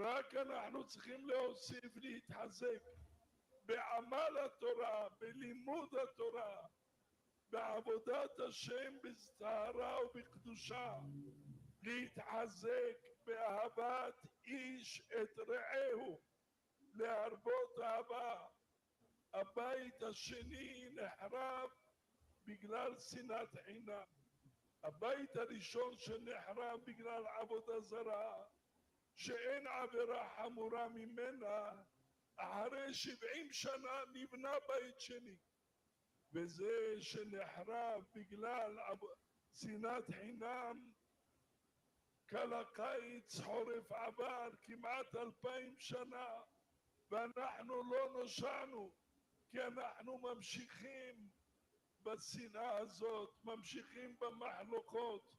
רק אנחנו צריכים להוסיף להתחזק בעמל התורה, בלימוד התורה, בעבודת השם בטהרה ובקדושה, להתחזק באהבת איש את רעהו, להרבות אהבה. הבית השני נחרב בגלל שנאת חינם. הבית הראשון שנחרב בגלל עבודה זרה, שאין עבירה חמורה ממנה, אחרי 70 שנה נבנה בית שני. וזה שנחרב בגלל שנאת חינם, כל הקיץ חורף עבר כמעט 2000 שנה, ואנחנו לא נושענו, כי אנחנו ממשיכים בשנאה הזאת, ממשיכים במחלוקות,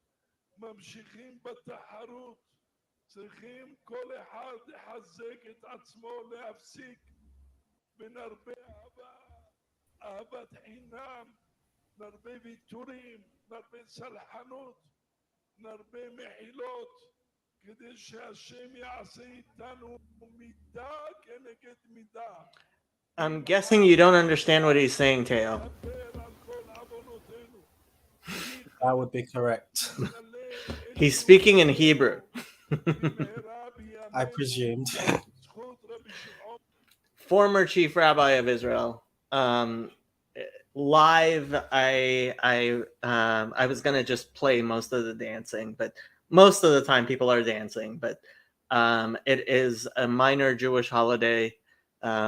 ממשיכים בתחרות. צריכים כל אחד לחזק את עצמו, להפסיק, ונרבה אהבת חינם, נרבה ויתורים, נרבה סלחנות, נרבה מחילות, כדי שהשם יעשה איתנו מידה כנגד מידה. I'm guessing you don't understand what he's saying, Teo. That would be correct. He's speaking in Hebrew. I presumed. Former chief rabbi of Israel. Live, I was gonna just play most of the dancing, but most of the time people are dancing. But it is a minor Jewish holiday,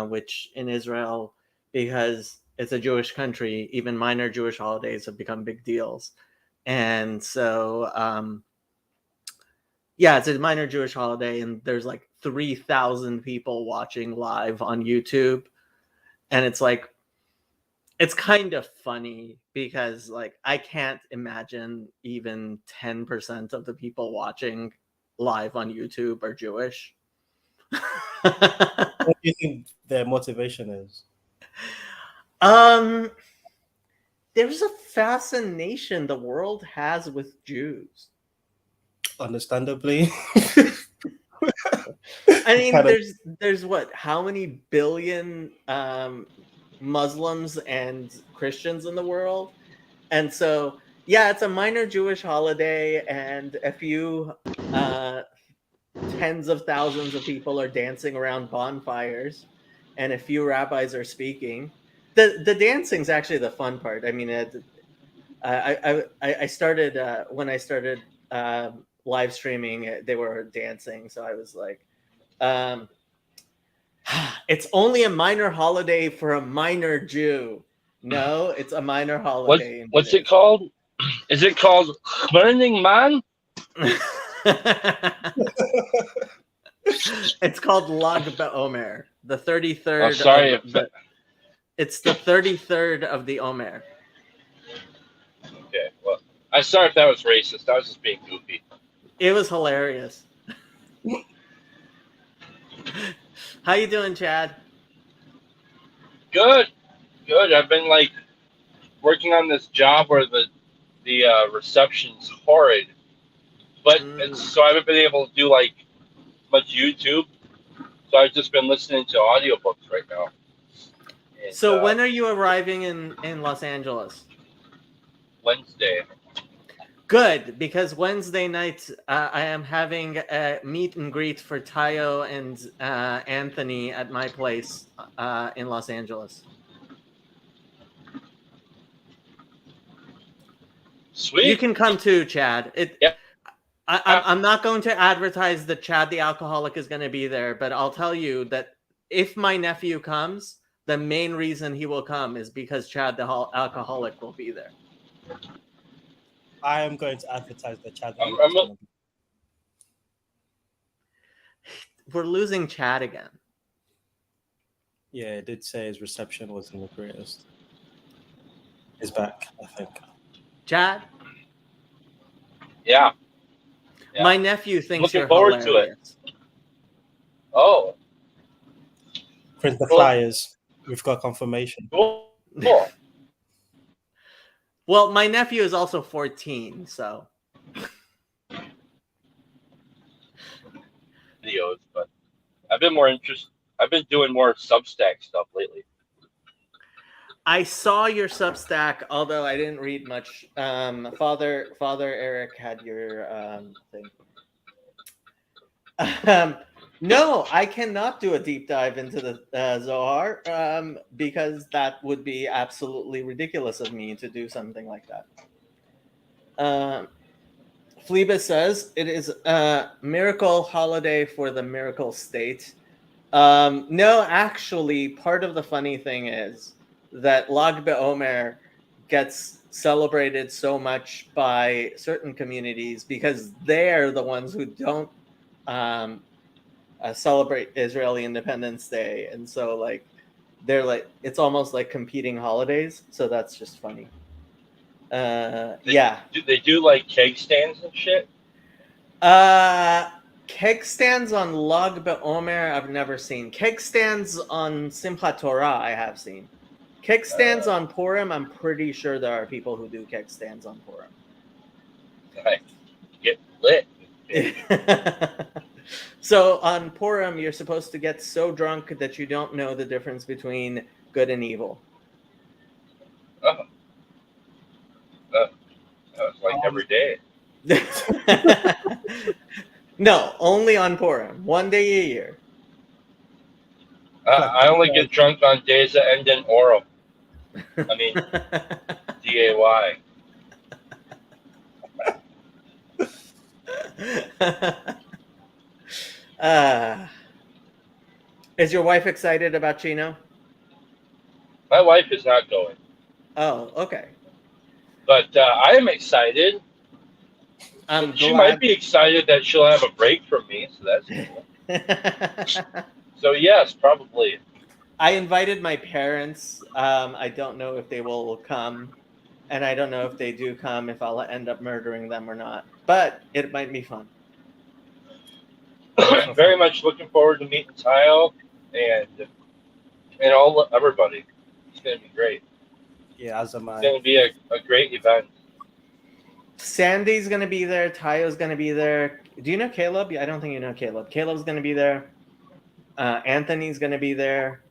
which in Israel, because it's a Jewish country, even minor Jewish holidays have become big deals. And so, yeah, it's a minor Jewish holiday, and there's like 3,000 people watching live on YouTube. And it's like, it's kind of funny because like I can't imagine even 10% of the people watching live on YouTube are Jewish. What do you think their motivation is? There's a fascination the world has with Jews. Understandably. I mean, there's what? How many billion Muslims and Christians in the world? And so, yeah, it's a minor Jewish holiday, and a few tens of thousands of people are dancing around bonfires, and a few rabbis are speaking. The dancing's actually the fun part. I mean, I started when I started live streaming, they were dancing, so I was like, it's only a minor holiday for a minor Jew. No, it's a minor holiday. What's it called? Is it called Burning Man? It's called Lag BaOmer, the 33rd. Oh, sorry. It's the 33rd of the Omer. Okay, well, I'm sorry if that was racist. I was just being goofy. It was hilarious. How you doing, Chad? Good. I've been like working on this job where the reception's horrid, but so I haven't been able to do like much YouTube. So I've just been listening to audiobooks right now. And, so when are you arriving in Los Angeles? Wednesday. Good, because Wednesday night I am having a meet and greet for Tayo and Anthony at my place in Los Angeles. Sweet. You can come too, Chad. Yep. I'm not going to advertise that Chad the alcoholic is going to be there, but I'll tell you that if my nephew comes, the main reason he will come is because Chad the alcoholic will be there. I am going to advertise the Chad. We're losing Chad again. Yeah, it did say his reception wasn't the greatest. He's back, I think. Chad? Yeah. My nephew thinks you're hilarious. To it. Oh. Print the flyers. We've got confirmation. Cool. Well, my nephew is also 14, so. Videos, but I've been doing more Substack stuff lately. I saw your Substack, although I didn't read much. Father Eric had your thing. No, I cannot do a deep dive into the Zohar because that would be absolutely ridiculous of me to do something like that. Phlebas says it is a miracle holiday for the miracle state. No, actually, part of the funny thing is that Lag BaOmer gets celebrated so much by certain communities because they're the ones who don't celebrate Israeli Independence Day, and so like they're like it's almost like competing holidays. So that's just funny. Yeah. They do like keg stands and shit. Keg stands on Lag BaOmer I've never seen. Keg stands on Simchat Torah I have seen. Keg stands on Purim, I'm pretty sure there are people who do keg stands on Purim. Like, get lit. So on Purim, you're supposed to get so drunk that you don't know the difference between good and evil. It's like every day. No, only on Purim. One day a year. I only get drunk on days that end in Oro. I mean, D-A-Y. Is your wife excited about Chino? My wife is not going. Oh, okay. But I am excited. She might be excited that she'll have a break from me, so that's cool. So yes, probably. I invited my parents. I don't know if they will come, and I don't know if they do come, if I'll end up murdering them or not. But it might be fun. Very much looking forward to meeting Tayo and everybody. It's going to be great. Yeah, as am I. It's going to be a great event. Sandy's going to be there. Tayo's going to be there. Do you know Caleb? I don't think you know Caleb. Caleb's going to be there. Anthony's going to be there.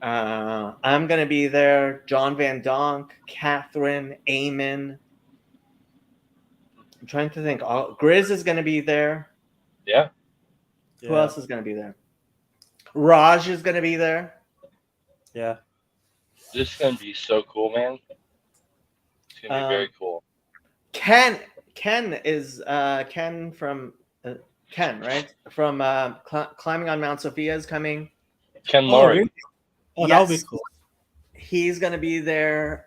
I'm going to be there. John Van Donk, Catherine, Eamon. I'm trying to think. Grizz is going to be there. Yeah. Who else is going to be there? Raj is going to be there. Yeah. This is going to be so cool, man. It's going to be very cool. Ken is Ken from Ken, right? From Climbing on Mount Sophia is coming. Ken Lorre. Really? Oh, Yes. that'll be cool. He's going to be there.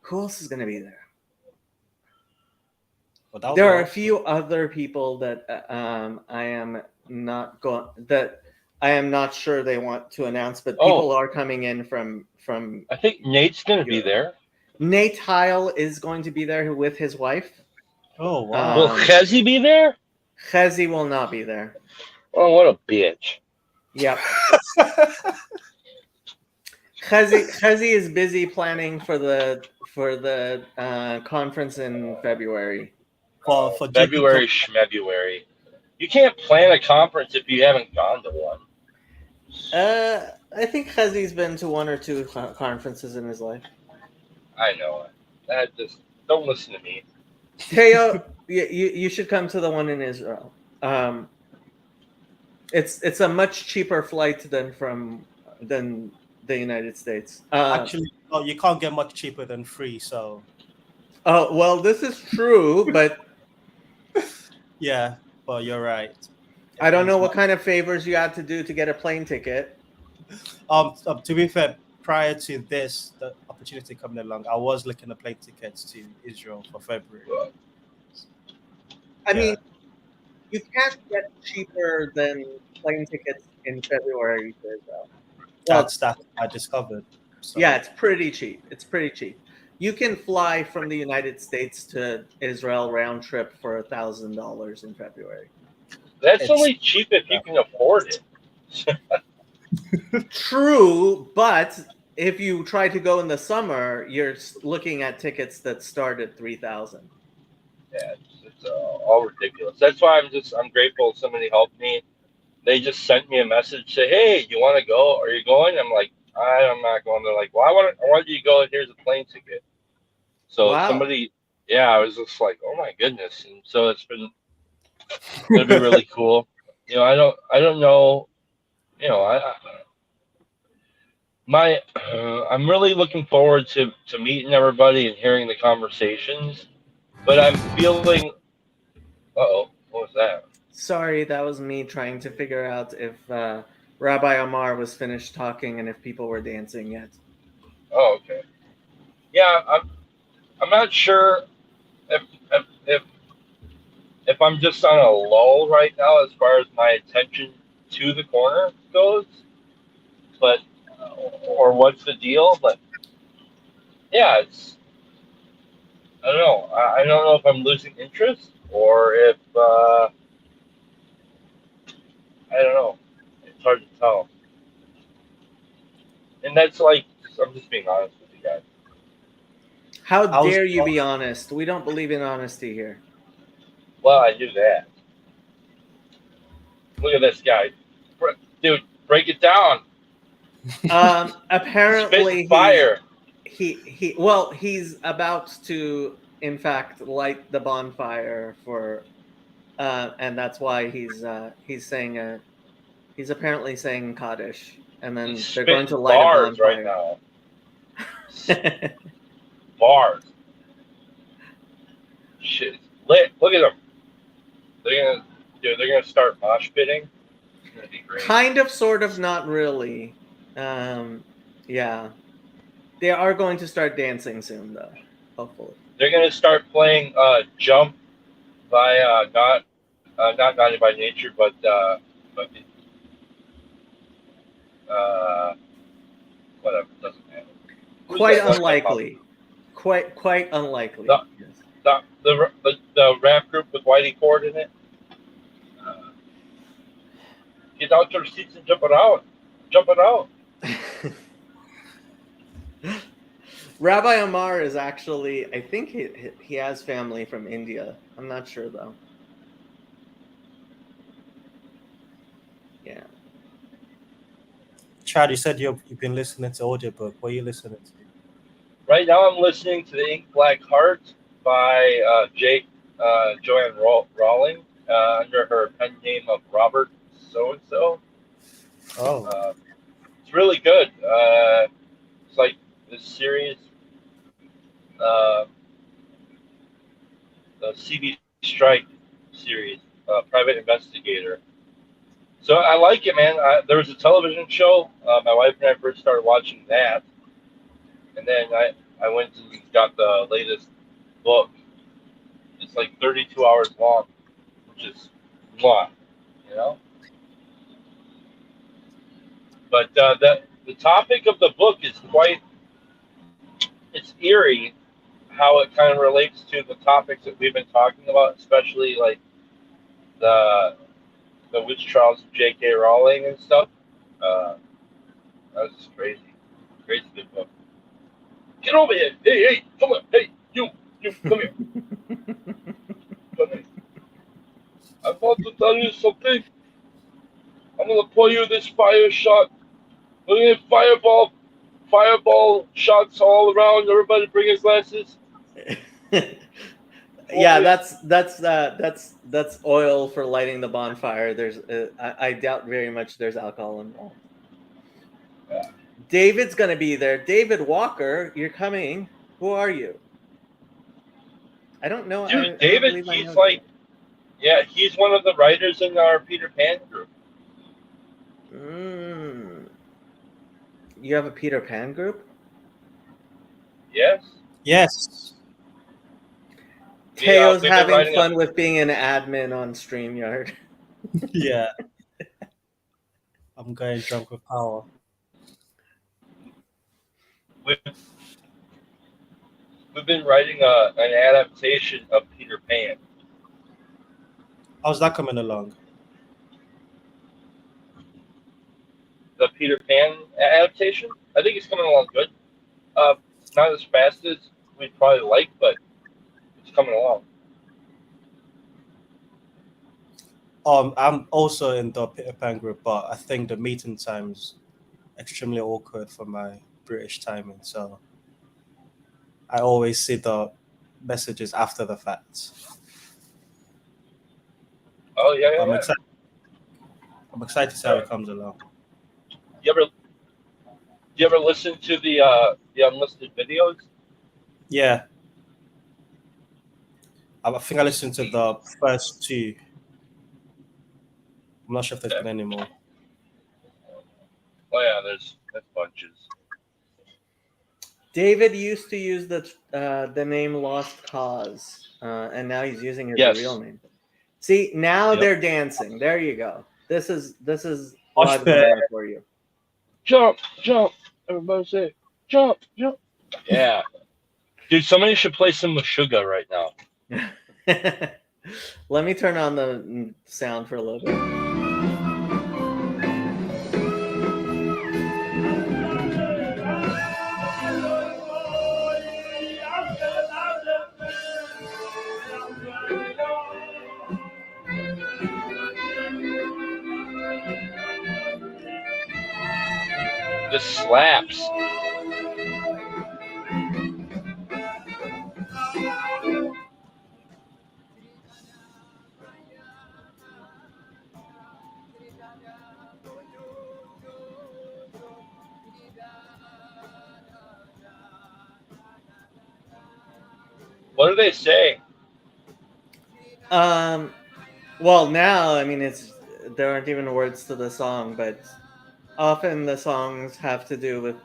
Who else is going to be there? Well, There are a few other people that I am not sure they want to announce, but people are coming in from. I think Nate's going to be there. Nate Heil is going to be there with his wife. Oh wow! Will Chezi be there? Chezi will not be there. Oh, what a bitch! Yep. Chezi is busy planning for the conference in February. For February, Schmebruary. You can't plan a conference if you haven't gone to one. I think Chezi's been to one or two conferences in his life. I know it. Just don't listen to me. Teo, you should come to the one in Israel. It's a much cheaper flight than the United States. Actually, you can't get much cheaper than free. So. Oh well, this is true, but yeah, but you're right. I don't know what kind of favors you had to do to get a plane ticket. To be fair, prior to this, the opportunity coming along, I was looking at plane tickets to Israel for February. I mean, you can't get cheaper than plane tickets in February to Israel. That's that I discovered. So. Yeah, it's pretty cheap. You can fly from the United States to Israel round trip for $1,000 in February. That's only cheap if you can afford it. True, but if you try to go in the summer, you're looking at tickets that start at $3,000. Yeah, it's all ridiculous. That's why I'm grateful somebody helped me. They just sent me a message, say, "Hey, you want to go? Are you going?" I'm like, "I'm not going." They're like, "Well, I wanted you to go. Here's a plane ticket." So somebody, I was just like, "Oh my goodness!" And so it's gonna be really cool. I don't know. I'm really looking forward to meeting everybody and hearing the conversations. but I'm feeling. Uh-oh, what was that? Sorry, that was me trying to figure out if Rabbi Amar was finished talking and if people were dancing yet. Oh, okay. Yeah, I'm not sure if if if, if I'm just on a lull right now as far as my attention to the corner goes, but or what's the deal? But yeah, it's I don't know. I don't know if I'm losing interest or if I don't know. It's hard to tell. And that's like I'm just being honest with you guys. How I was dare you be honest? We don't believe in honesty here. Well, I do that. Look at this guy, dude. Break it down. Apparently Spit fire. he's about to in fact light the bonfire for and that's why he's saying he's apparently saying Kaddish, and then He's they're going spitting to light a bars right bonfire. now. Bars. Shit, it's lit. Look at them. They're gonna start mosh pitting. It's gonna be great. Kind of, sort of, not really. Yeah, they are going to start dancing soon, though. Hopefully. They're gonna start playing "Jump" by not Naughty by Nature, but whatever. Doesn't matter. Who's Quite that one unlikely. Quite unlikely. The- Yes. The rap group with Whitey Ford in it. Get out your seats and jump around. Jump around. Rabbi Amar is actually, I think he has family from India. I'm not sure though. Yeah. Chad, you said you've been listening to audiobook. What are you listening to? Right now, I'm listening to the Ink Black Heart by Joanne Rawling under her pen name of Robert So and So. Oh, It's really good. It's like this series, the CB Strike series, Private Investigator. So I like it, man. There was a television show. My wife and I first started watching that, and then I went and got the latest book. It's like 32 hours long, which is mwah, you know. But the topic of the book is it's eerie how it kind of relates to the topics that we've been talking about, especially like the witch trials of J.K. Rowling and stuff. That's just crazy. Crazy good book. Get over here. Hey, come on. Hey, you, come here. Come here. I want to tell you something. I'm going to pour you this fire shot. We're going to fireball shots all around. Everybody bring his glasses. Yeah, that's oil for lighting the bonfire. There's I doubt very much there's alcohol involved. Yeah. David's gonna be there. David Walker, you're coming. Who are you? I don't know. Dude, David, he's like, yeah, he's one of the writers in our Peter Pan group. You have a Peter Pan group? Yes. yes. Teo's we've been having writing fun with being an admin on StreamYard. Yeah. I'm going drunk with power. We've been writing an adaptation of Peter Pan. How's that coming along? The Peter Pan adaptation, I think it's coming along good. Not as fast as we'd probably like, but it's coming along. I'm also in the Peter Pan group, but I think the meeting time's extremely awkward for my British timing, so I always see the messages after the fact. Oh yeah. I'm excited to see how it comes along. You ever listen to the unlisted videos? Yeah. I think I listened to the first two. I'm not sure if there's been any more. Oh yeah, there's bunches. David used to use the name Lost Cause, and now he's using his Yes. real name. See, now Yep. they're dancing. There you go. This is Mosh live pit. America for you. Jump, jump. Everybody say jump, jump. Yeah. Dude, somebody should play some Meshuggah right now. Let me turn on the sound for a little bit. This slaps. What do they say? Well, now I mean there aren't even words to the song, but often the songs have to do with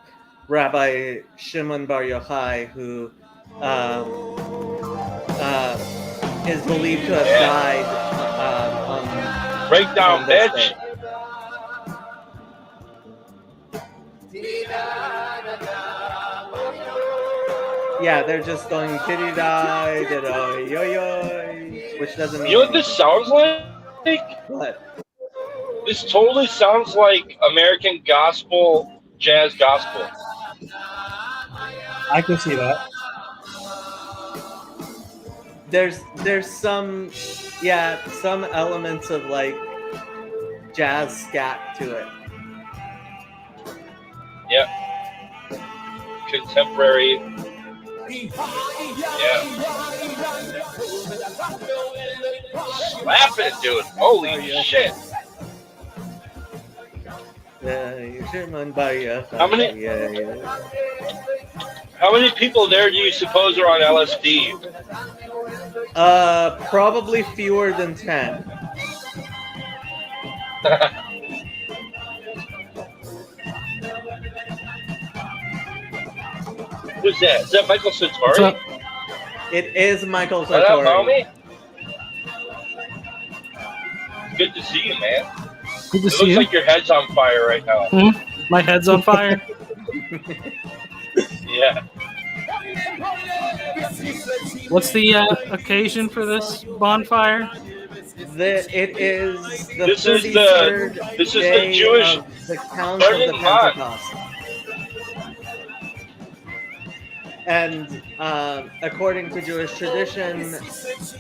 Rabbi Shimon Bar Yochai, who is believed to have died on Breakdown, this bitch. day. Yeah, they're just going kitty die, yo yo, which doesn't mean You know what this sounds like? What? This totally sounds like American gospel, jazz gospel. I can see that. There's some elements of like jazz scat to it. Yep. Contemporary. Yeah. Slapping, dude. Holy shit. How many people there do you suppose are on LSD? Probably fewer than 10. Who's that? Is that Michael What's Sartori? up? It is Michael What up, Sartori. homie? Good to see you, man. Good to It see looks you. like your head's on fire right now. My head's on fire. Yeah. What's the occasion for this bonfire? It is the This is the- 33rd this is the day Jewish of the count of the burning month. Pentecost. And according to Jewish tradition,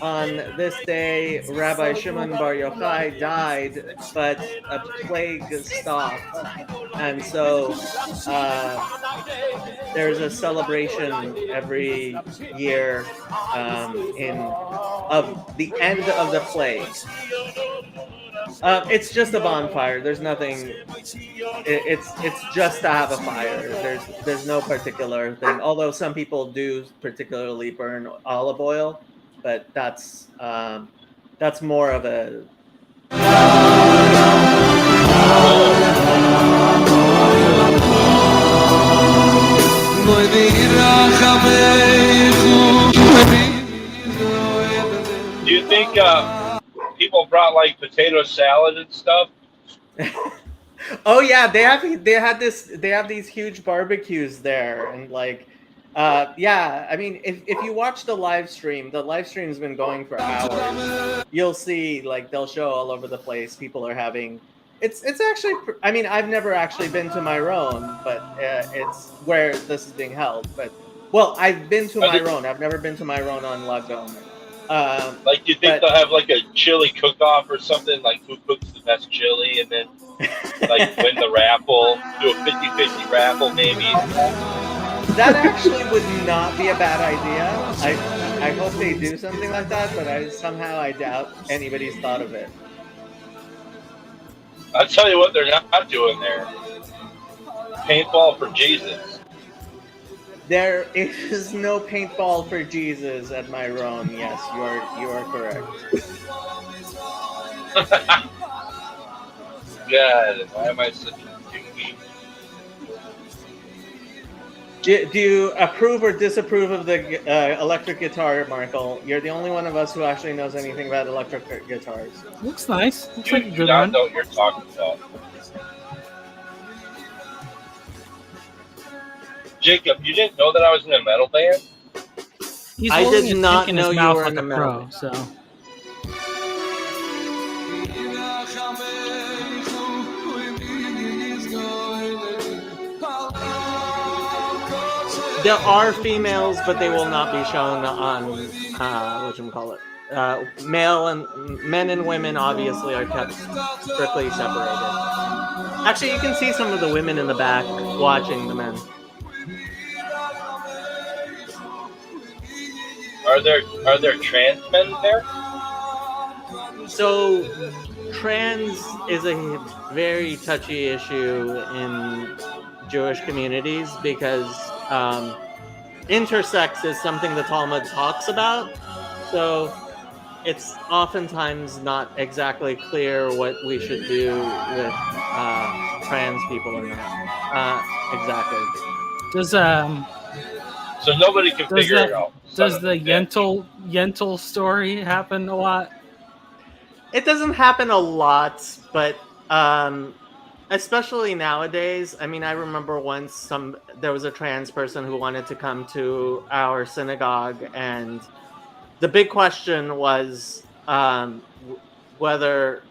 on this day, Rabbi Shimon Bar Yochai died, but a plague stopped. And so there's a celebration every year of the end of the plague. It's just a bonfire. There's nothing. It's just to have a fire. There's no particular thing. Although some people do particularly burn olive oil, but that's more of a. Do you think people brought like potato salad and stuff? Oh yeah, they have these huge barbecues there, and like, yeah. I mean, if you watch the live stream's been going for hours. You'll see like they'll show all over the place. People are having. It's actually. I mean, I've never actually been to Myron, but it's where this is being held. But well, I've been to Myron. I've never been to Myron on La Gomez. Like, do you think they'll have like a chili cook-off or something? Like, who cooks the best chili, and then like win the raffle, do a 50-50 raffle maybe? That actually would not be a bad idea. I hope they do something like that, but I doubt anybody's thought of it. I'll tell you what they're not doing there. Paintball for Jesus. There is no paintball for Jesus at my Rome. Yes, you are correct. God, why am I such a doogie? Do you approve or disapprove of the electric guitar, Markle? You're the only one of us who actually knows anything about electric guitars. Looks nice. Looks You like a do good not one. know what you're talking about. Jacob, you didn't know that I was in a metal band? He's I holding did his not dick in know his you mouth were like in a a metal pro. band. So There are females, but they will not be shown on whatchamacallit. Men and women obviously are kept strictly separated. Actually, you can see some of the women in the back watching the men. Are there trans men there? So, trans is a very touchy issue in Jewish communities because intersex is something the Talmud talks about. So, it's oftentimes not exactly clear what we should do with trans people or not. Exactly. does So nobody can Does figure that- it out. does Son the of a bitch. Yentl story happen a lot? It doesn't happen a lot, but especially nowadays. I mean, I remember once there was a trans person who wanted to come to our synagogue, and the big question was whether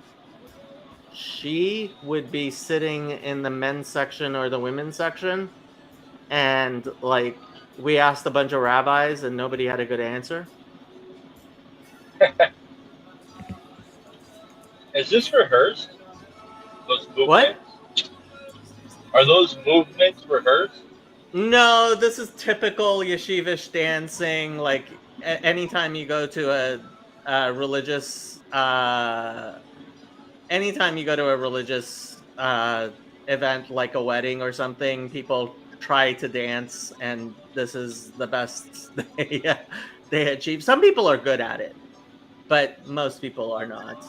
she would be sitting in the men's section or the women's section. And like, we asked a bunch of rabbis and nobody had a good answer. Is this rehearsed? Those movements? What? Are those movements rehearsed? No, this is typical yeshivish dancing. Like, anytime you go to a religious anytime you go to a religious event like a wedding or something, people try to dance, and this is the best they achieve. Some people are good at it, but most people are not.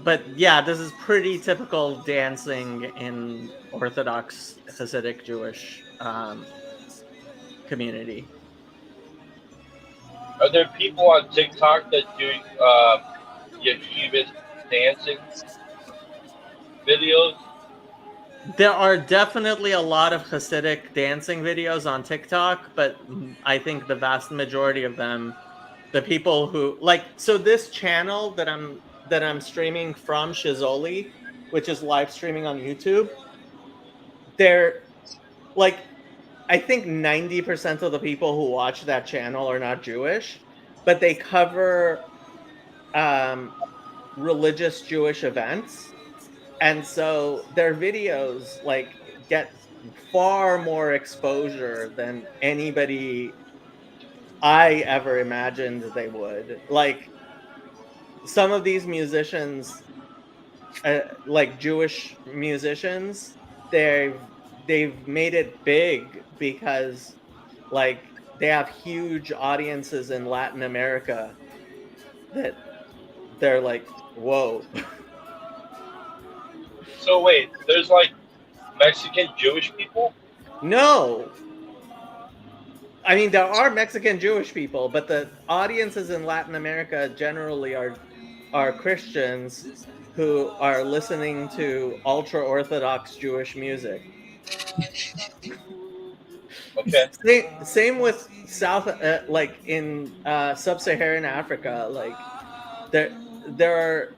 But yeah, this is pretty typical dancing in Orthodox Hasidic Jewish community. Are there people on TikTok that do yeshivish dancing videos? There are definitely a lot of Hasidic dancing videos on TikTok, but I think the vast majority of them, the people who so this channel that I'm streaming from, Shizoli, which is live streaming on YouTube, they're like, I think 90% of the people who watch that channel are not Jewish, but they cover religious Jewish events. And so their videos get far more exposure than anybody I ever imagined they would. Like, some of these musicians, like Jewish musicians, they've made it big because they have huge audiences in Latin America that they're like, whoa. So wait, there's like Mexican Jewish people? No. I mean, there are Mexican Jewish people, but the audiences in Latin America generally are Christians who are listening to ultra Orthodox Jewish music. Okay. Same with South, in sub-Saharan Africa. Like, there are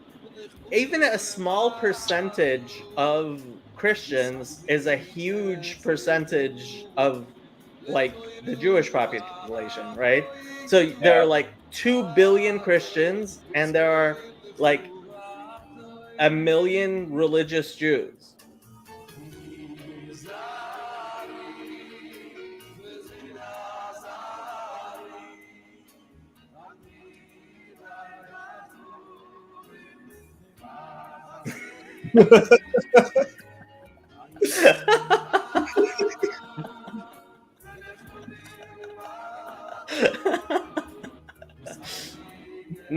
even a small percentage of Christians is a huge percentage of the Jewish population, right? So there are 2 billion Christians, and there are 1 million religious Jews.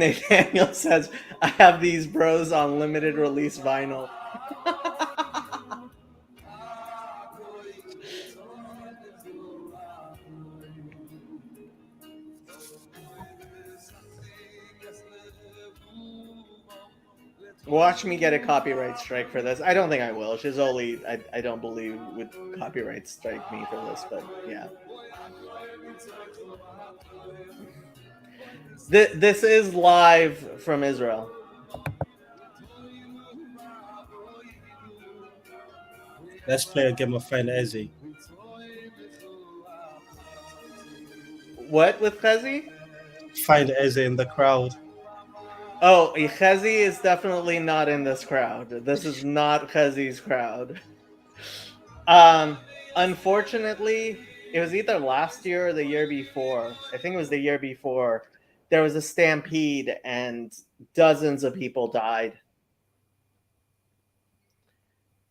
Nathaniel says, I have these bros on limited release vinyl. Watch me get a copyright strike for this. I don't think I will. Shizoli, I don't believe would copyright strike me for this, but yeah. This is live from Israel. Let's play a game of Find Ezzy. What with Khezi? Find Ezzy in the crowd. Oh, Khezi is definitely not in this crowd. This is not Khezi's crowd. Unfortunately, it was either last year or the year before. I think it was the year before. There was a stampede and dozens of people died.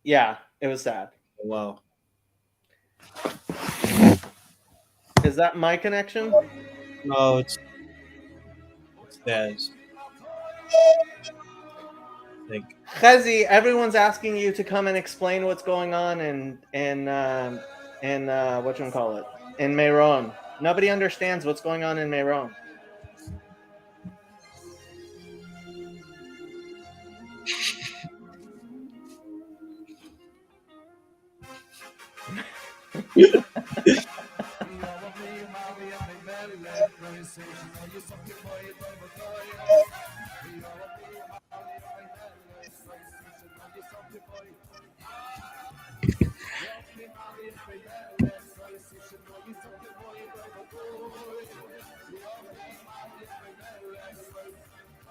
Yeah, it was sad. Wow. Is that my connection? No, it's theirs. I think. Khezi, everyone's asking you to come and explain what's going on in whatchamacallit, in Meron. Nobody understands what's going on in Meron.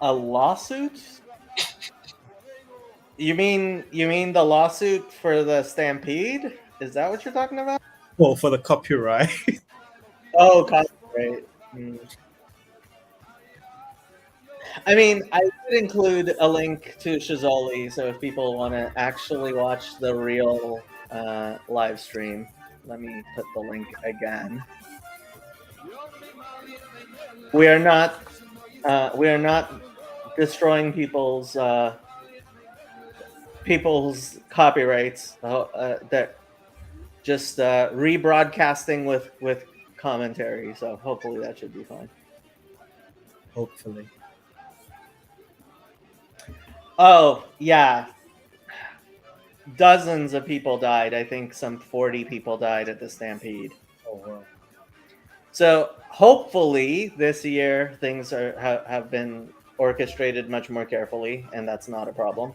A lawsuit? You mean the lawsuit for the stampede? Is that what you're talking about? Well, for the copyright. Oh, copyright. I mean, I did include a link to Shizoli, so if people want to actually watch the real live stream, let me put the link again. We are not destroying people's copyrights. That just rebroadcasting with commentary. So hopefully that should be fine. Hopefully. Oh yeah, dozens of people died. I think some 40 people died at the stampede. Oh wow. So hopefully this year things have been orchestrated much more carefully, and that's not a problem.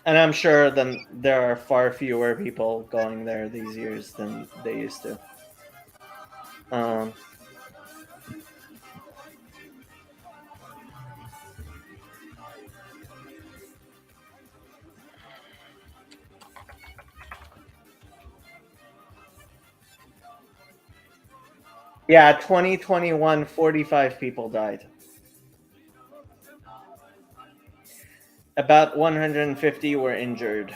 And I'm sure then there are far fewer people going there these years than they used to. Yeah, 2021, 45 people died. About 150 were injured.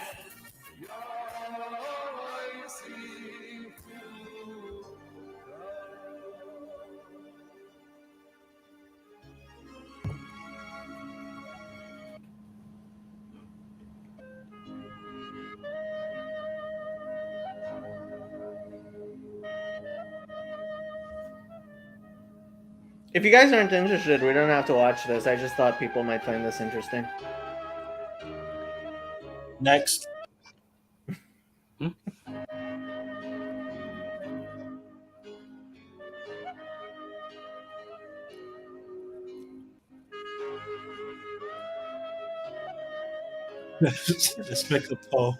If you guys aren't interested, we don't have to watch this. I just thought people might find this interesting. Next. Let's make a poll.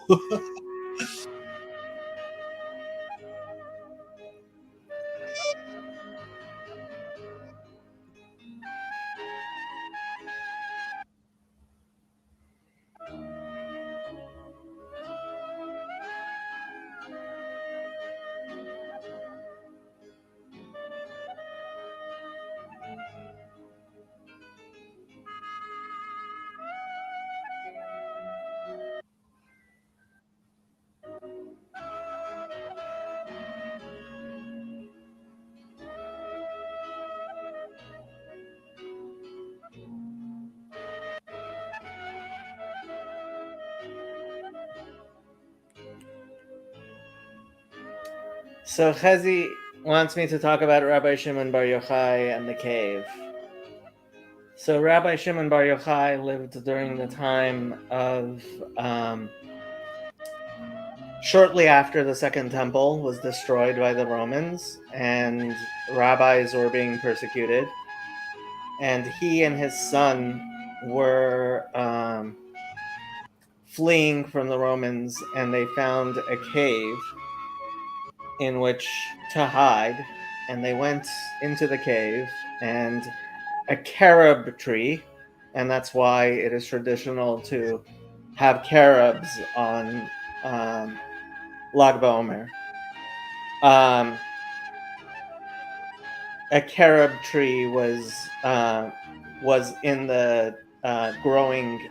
So Chazi wants me to talk about Rabbi Shimon Bar Yochai and the cave. So Rabbi Shimon Bar Yochai lived during the time of shortly after the Second Temple was destroyed by the Romans and rabbis were being persecuted. And he and his son were fleeing from the Romans, and they found a cave in which to hide. And they went into the cave, and a carob tree, and that's why it is traditional to have carobs on Lag BaOmer. A carob tree was in the growing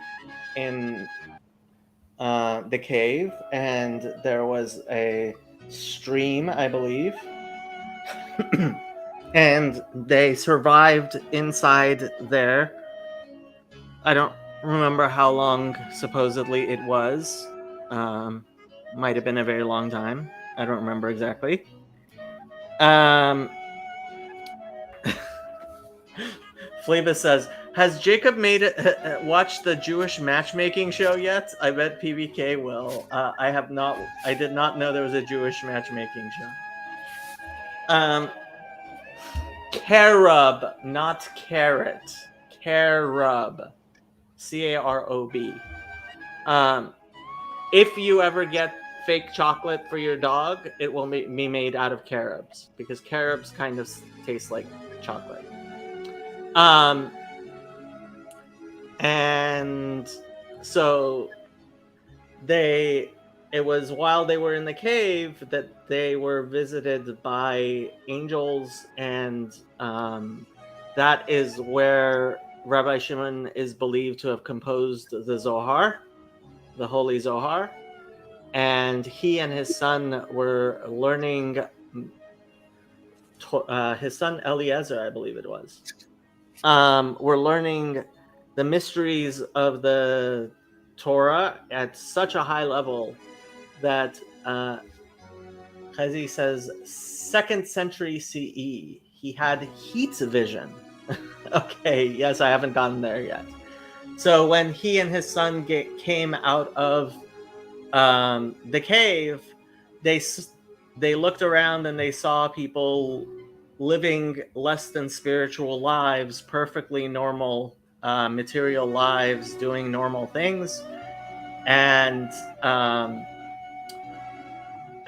in the cave, and there was a stream, I believe, and they survived inside there. I don't remember how long supposedly it was. Might have been a very long time. I don't remember exactly. Fleba says, has Jacob watched the Jewish matchmaking show yet? I bet PBK will. I have not. I did not know there was a Jewish matchmaking show. Carob, not carrot. Carob. C-A-R-O-B. If you ever get fake chocolate for your dog, it will be made out of carobs, because carobs kind of taste like chocolate. And so it was while they were in the cave that they were visited by angels, and that is where Rabbi Shimon is believed to have composed the Zohar, the Holy Zohar, and he and his son were learning. His son Eliezer, I believe it was, were learning the mysteries of the Torah at such a high level that Chazi says 2nd century CE. He had heat vision. Okay, yes, I haven't gotten there yet. So when he and his son came out of the cave, they looked around and they saw people living less than spiritual lives, perfectly normal material lives, doing normal things. And I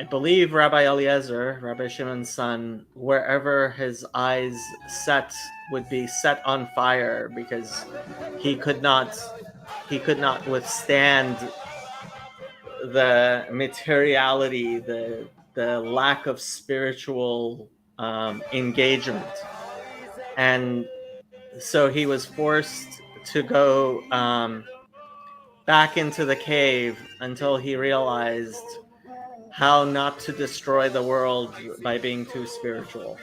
believe Rabbi Eliezer, Rabbi Shimon's son, wherever his eyes set would be set on fire, because he could not withstand the materiality, the lack of spiritual engagement. And so he was forced to go back into the cave until he realized how not to destroy the world by being too spiritual.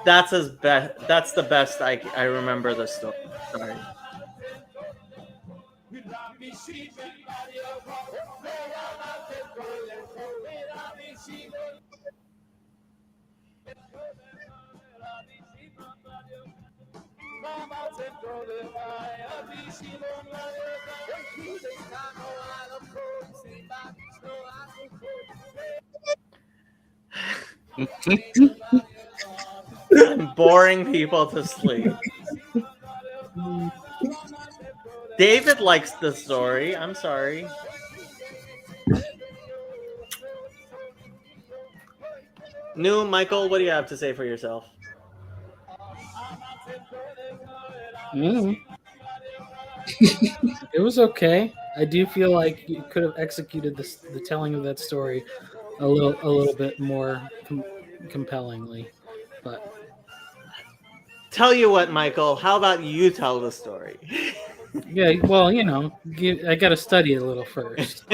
That's the best I remember the story. Sorry. I'm boring people to sleep. David likes the story. I'm sorry. New Michael, what do you have to say for yourself? It was okay. I do feel like you could have executed the telling of that story a little bit more compellingly, but Tell you what, Michael, how about you tell the story? yeah, well, I got to study it a little first.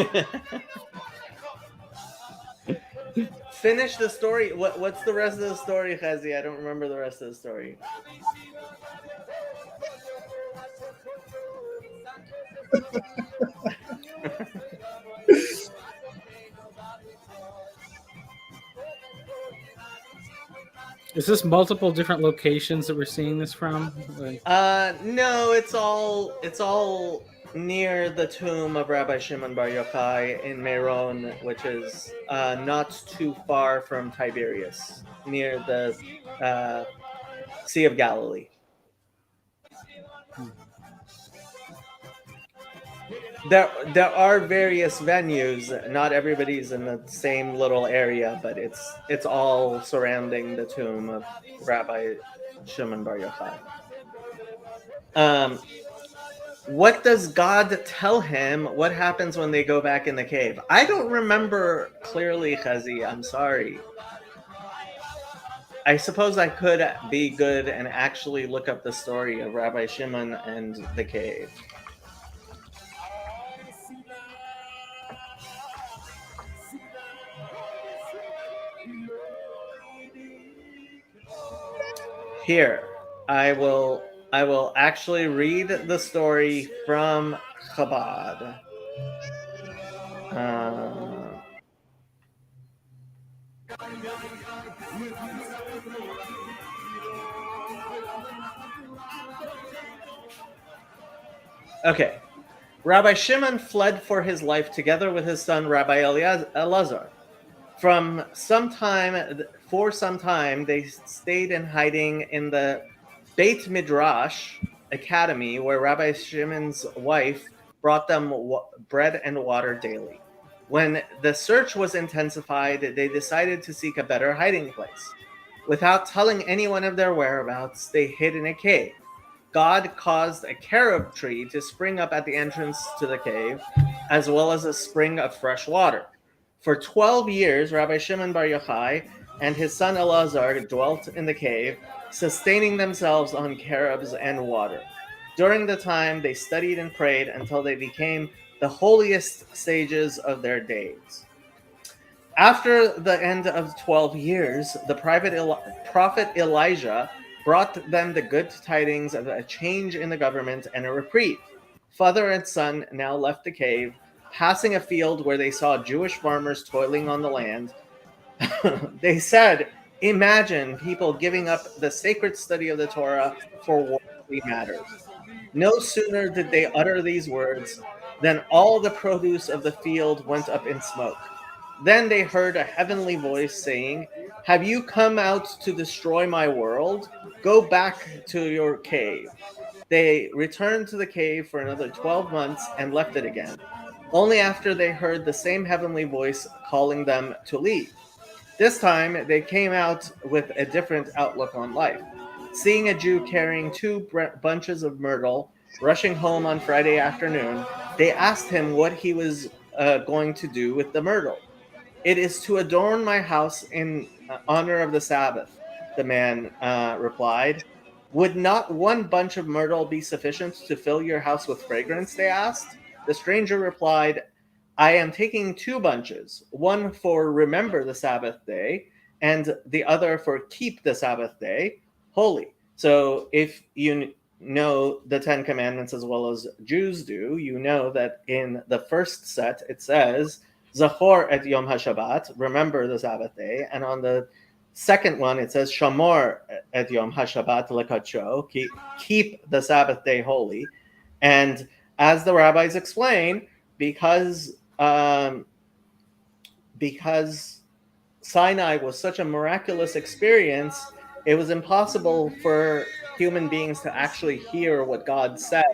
Finish the story. What's the rest of the story, Chazi? I don't remember the rest of the story. Is this multiple different locations that we're seeing this from? Like, No, it's all near the tomb of Rabbi Shimon Bar Yochai in Meron, which is not too far from Tiberias, near the Sea of Galilee. There are various venues. Not everybody's in the same little area, but it's all surrounding the tomb of Rabbi Shimon Bar Yochai. What does God tell him? What happens when they go back in the cave? I don't remember clearly, Chazi. I'm sorry. I suppose I could be good and actually look up the story of Rabbi Shimon and the cave. Here, I will actually read the story from Chabad. Okay. Rabbi Shimon fled for his life together with his son Rabbi Elazar. For some time, they stayed in hiding in the Beit Midrash Academy, where Rabbi Shimon's wife brought them bread and water daily. When the search was intensified, they decided to seek a better hiding place. Without telling anyone of their whereabouts, they hid in a cave. God caused a carob tree to spring up at the entrance to the cave, as well as a spring of fresh water. For 12 years, Rabbi Shimon Bar Yochai and his son Elazar dwelt in the cave, sustaining themselves on carobs and water. During the time, they studied and prayed until they became the holiest sages of their days. After the end of 12 years, the prophet Elijah brought them the good tidings of a change in the government and a reprieve. Father and son now left the cave, passing a field where they saw Jewish farmers toiling on the land. They said, "Imagine people giving up the sacred study of the Torah for worldly matters." No sooner did they utter these words than all the produce of the field went up in smoke. Then they heard a heavenly voice saying, "Have you come out to destroy my world? Go back to your cave." They returned to the cave for another 12 months and left it again, only after they heard the same heavenly voice calling them to leave. This time, they came out with a different outlook on life. Seeing a Jew carrying 2 bunches of myrtle rushing home on Friday afternoon, they asked him what he was going to do with the myrtle. "It is to adorn my house in honor of the Sabbath," the man replied. "Would not 1 bunch of myrtle be sufficient to fill your house with fragrance?" they asked. The stranger replied, "I am taking 2 bunches, one for remember the Sabbath day, and the other for keep the Sabbath day holy." So if you know the 10 Commandments as well as Jews do, you know that in the first set it says, Zachor et Yom HaShabbat, remember the Sabbath day. And on the second one, it says, Shamor et Yom HaShabbat lekadsho, keep the Sabbath day holy. And as the rabbis explain, because Sinai was such a miraculous experience, it was impossible for human beings to actually hear what God said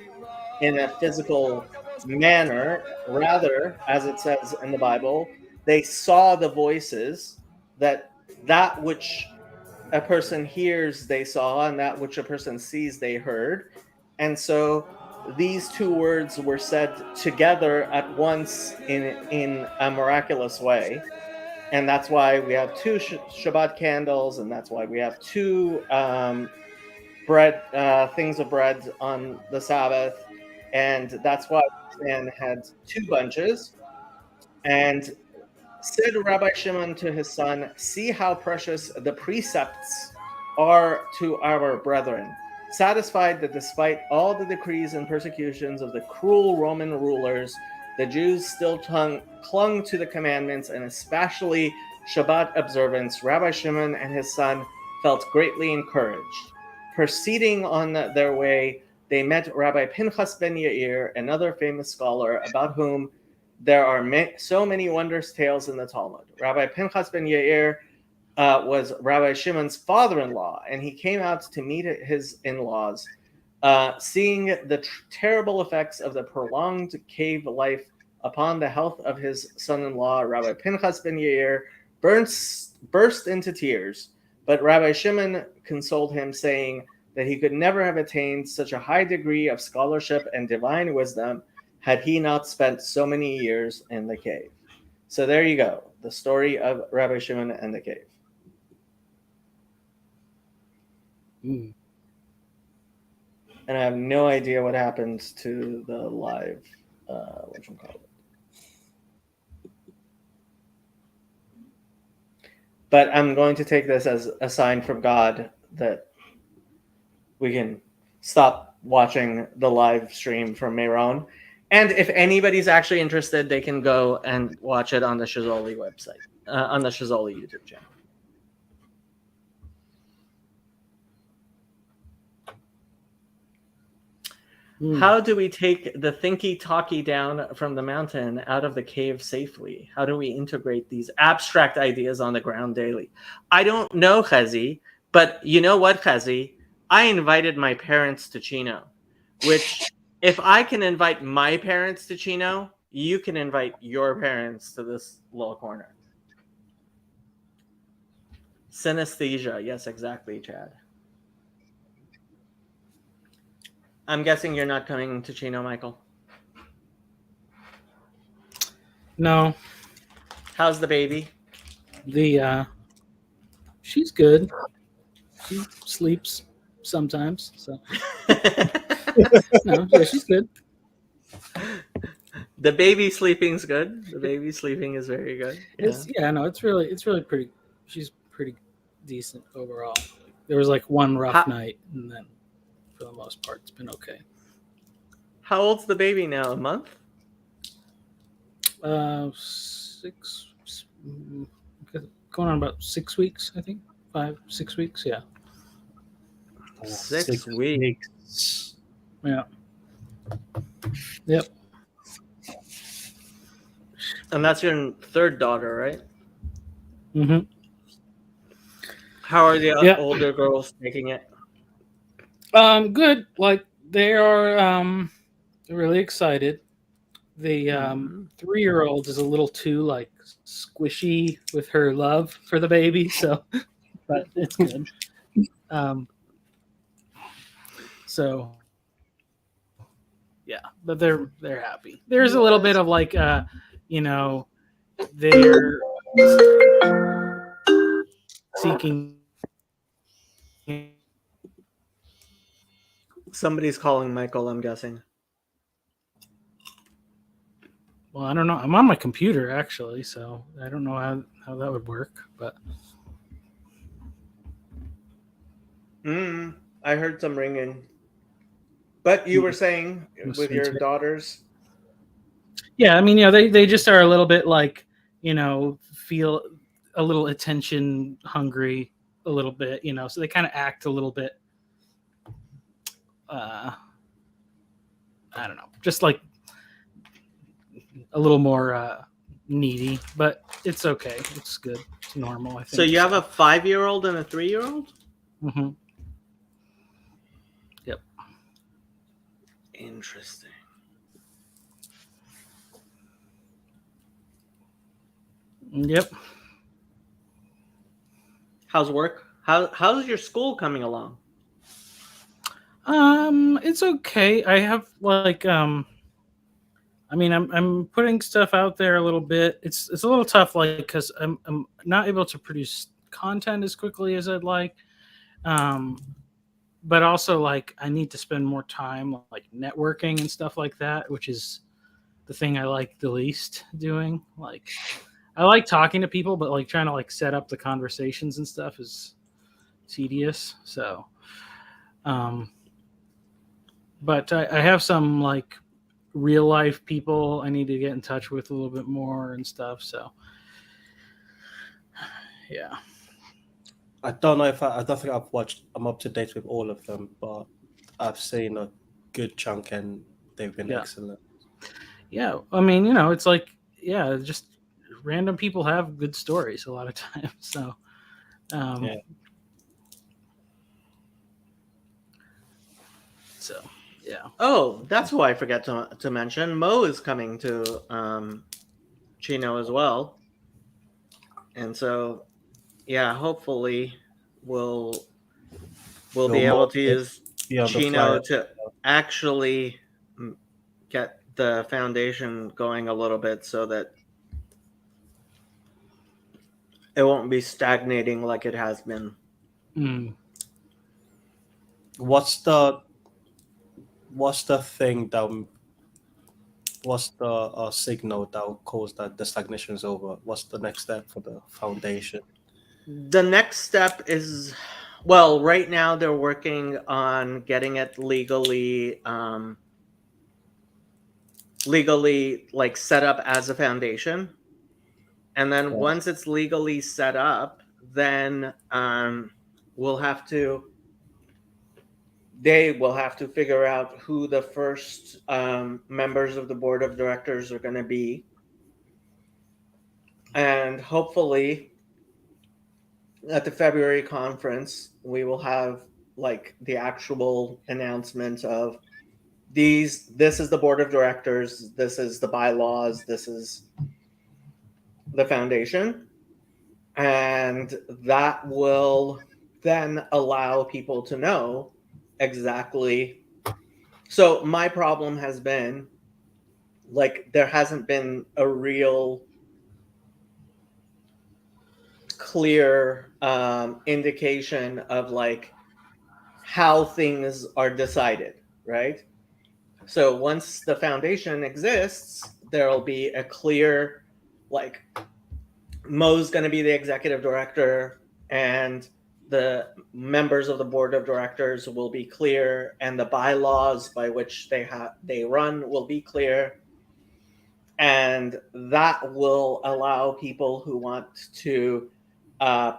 in a physical manner. Rather, as it says in the Bible, they saw the voices, that which a person hears they saw, and that which a person sees they heard. And so these 2 words were said together at once in a miraculous way. And that's why we have 2 Shabbat candles, and that's why we have 2 things of bread on the Sabbath. And that's why this man had 2 bunches. And said Rabbi Shimon to his son, "See how precious the precepts are to our brethren." Satisfied that despite all the decrees and persecutions of the cruel Roman rulers, the Jews still clung to the commandments, and especially Shabbat observance, Rabbi Shimon and his son felt greatly encouraged. Proceeding on their way, they met Rabbi Pinchas ben Yair, another famous scholar about whom there are so many wondrous tales in the Talmud. Rabbi Pinchas ben Yair was Rabbi Shimon's father-in-law, and he came out to meet his in-laws. Seeing the terrible effects of the prolonged cave life upon the health of his son-in-law, Rabbi Pinchas ben Yair burst into tears. But Rabbi Shimon consoled him, saying that he could never have attained such a high degree of scholarship and divine wisdom had he not spent so many years in the cave. So there you go, the story of Rabbi Shimon and the cave. Mm. And I have no idea what happened to the live, whatchamacallit. But I'm going to take this as a sign from God that we can stop watching the live stream from Meron. And if anybody's actually interested, they can go and watch it on the Shazoli website, on the Shazoli YouTube channel. How do we take the thinky-talky down from the mountain out of the cave safely? How do we integrate these abstract ideas on the ground daily? I don't know, Chazi, but you know what, Chazi? I invited my parents to Chino, which if I can invite my parents to Chino, you can invite your parents to this little corner. Synesthesia. Yes, exactly, Chad. I'm guessing you're not coming to Chino, Michael. No. How's the baby? She's good. She sleeps sometimes, so no, yeah, she's good. The baby sleeping's good. The baby sleeping is very good. It's really pretty. She's pretty decent overall. There was like one rough night, and then for the most part, it's been okay. How old's the baby now? A month? going on about 6 weeks, I think. 5-6 weeks, yeah. 6 weeks. Yeah. Yep. And that's your third daughter, right? Mm-hmm. How are the older girls taking it? Good. Like they are really excited. The 3-year-old is a little too like squishy with her love for the baby, so but it's good. So yeah, but they're happy. There's a little bit of like they're seeking. Somebody's calling Michael, I'm guessing. Well, I don't know. I'm on my computer actually, so I don't know how that would work, but I heard some ringing. But you were saying with your daughters? Yeah, I mean, they just are a little bit like, feel a little attention hungry a little bit, so they kind of act a little bit I don't know, just like a little more needy, but it's okay. It's good. It's normal, I think. So you have a 5-year-old and a 3-year-old? Mm-hmm. Yep. Interesting. Yep. How's work? How's your school coming along? It's okay. I have like I'm putting stuff out there a little bit. It's a little tough, like because I'm not able to produce content as quickly as I'd like. But also like I need to spend more time like networking and stuff like that, which is the thing I like the least doing. Like I like talking to people, but like trying to like set up the conversations and stuff is tedious. So, but I have some like real life people I need to get in touch with a little bit more and stuff. So, yeah. I don't know if I don't think I've watched. I'm up to date with all of them, but I've seen a good chunk, and they've been Yeah. excellent. Yeah, I mean, you know, it's like, yeah, just random people have good stories a lot of times. So, Yeah. so yeah. Oh, that's who I forget to mention. Mo is coming to Chino as well, and so yeah, hopefully we'll be Will able Mo to use be on the Chino flyer? to actually get the foundation going a little bit, so that it won't be stagnating like it has been. Mm. What's the thing that what's the signal that will cause that the stagnation is over? What's the next step for the foundation? The next step is, well, right now they're working on getting it legally like set up as a foundation, and then Yeah. once it's legally set up, then we'll have to they will have to figure out who the first members of the board of directors are going to be, and hopefully at the February conference we will have like the actual announcement of this is the board of directors, this is the bylaws, this is the foundation, and that will then allow people to know exactly. So my problem has been like there hasn't been a real clear indication of like how things are decided, right? So once the foundation exists, there'll be a clear, like, Mo's going to be the executive director, and the members of the board of directors will be clear, and the bylaws by which they run will be clear, and that will allow people who want to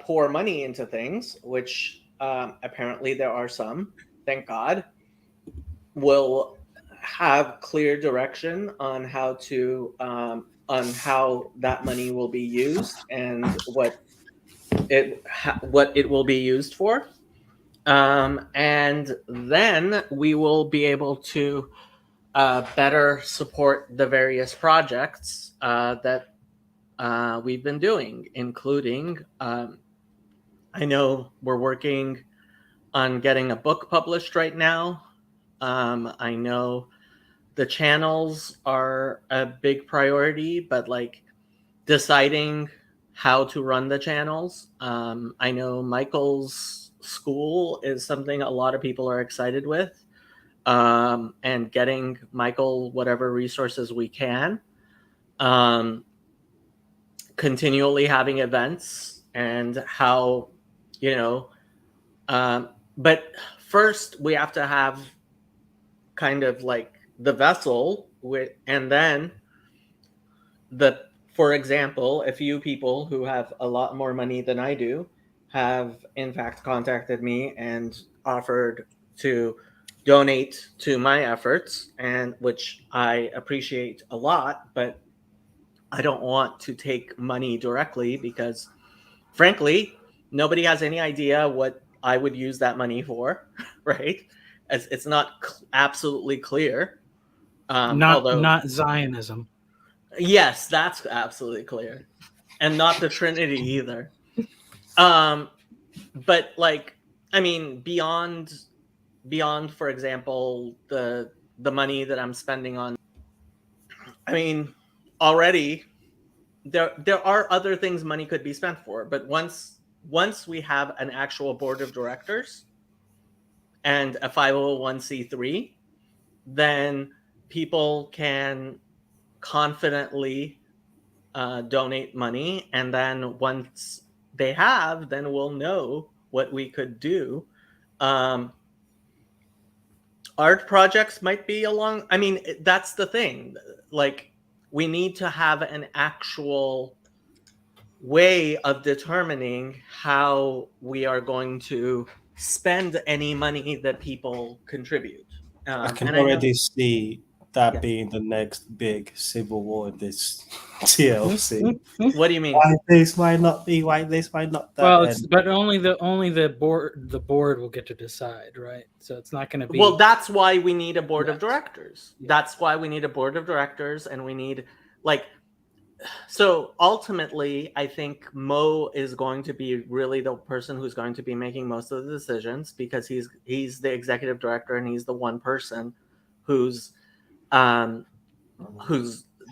pour money into things, which apparently there are some, thank God, will have clear direction on how that money will be used and what it will be used for, and then we will be able to better support the various projects that we've been doing, including I know we're working on getting a book published right now. I know the channels are a big priority, but like deciding how to run the channels. I know Michael's school is something a lot of people are excited with, and getting Michael whatever resources we can. Continually having events and how, you know, but first we have to have kind of like the vessel with, and then for example, a few people who have a lot more money than I do have in fact contacted me and offered to donate to my efforts, and which I appreciate a lot, but I don't want to take money directly because frankly, nobody has any idea what I would use that money for, right? It's not absolutely clear. Although, Not Zionism. yes, that's absolutely clear, and not the Trinity either. But like, I mean, beyond, for example, the money that I'm spending on, I mean, already there are other things money could be spent for, but once we have an actual board of directors and a 501c3, then people can confidently donate money, and then once they have, then we'll know what we could do. Art projects might be along, I mean, that's the thing, like we need to have an actual way of determining how we are going to spend any money that people contribute. I can And I know, already see that Yeah. being the next big civil war in this TLC. what do you mean? Why this? Why not me? Why this? Why not that? Well, it's And but only the board will get to decide, right? So it's not going to be. Well, that's why we need a board of Yes. directors. Yeah. That's why we need a board of directors, and we need like. So ultimately, I think Mo is going to be really the person who's going to be making most of the decisions because he's the executive director and he's the one person who's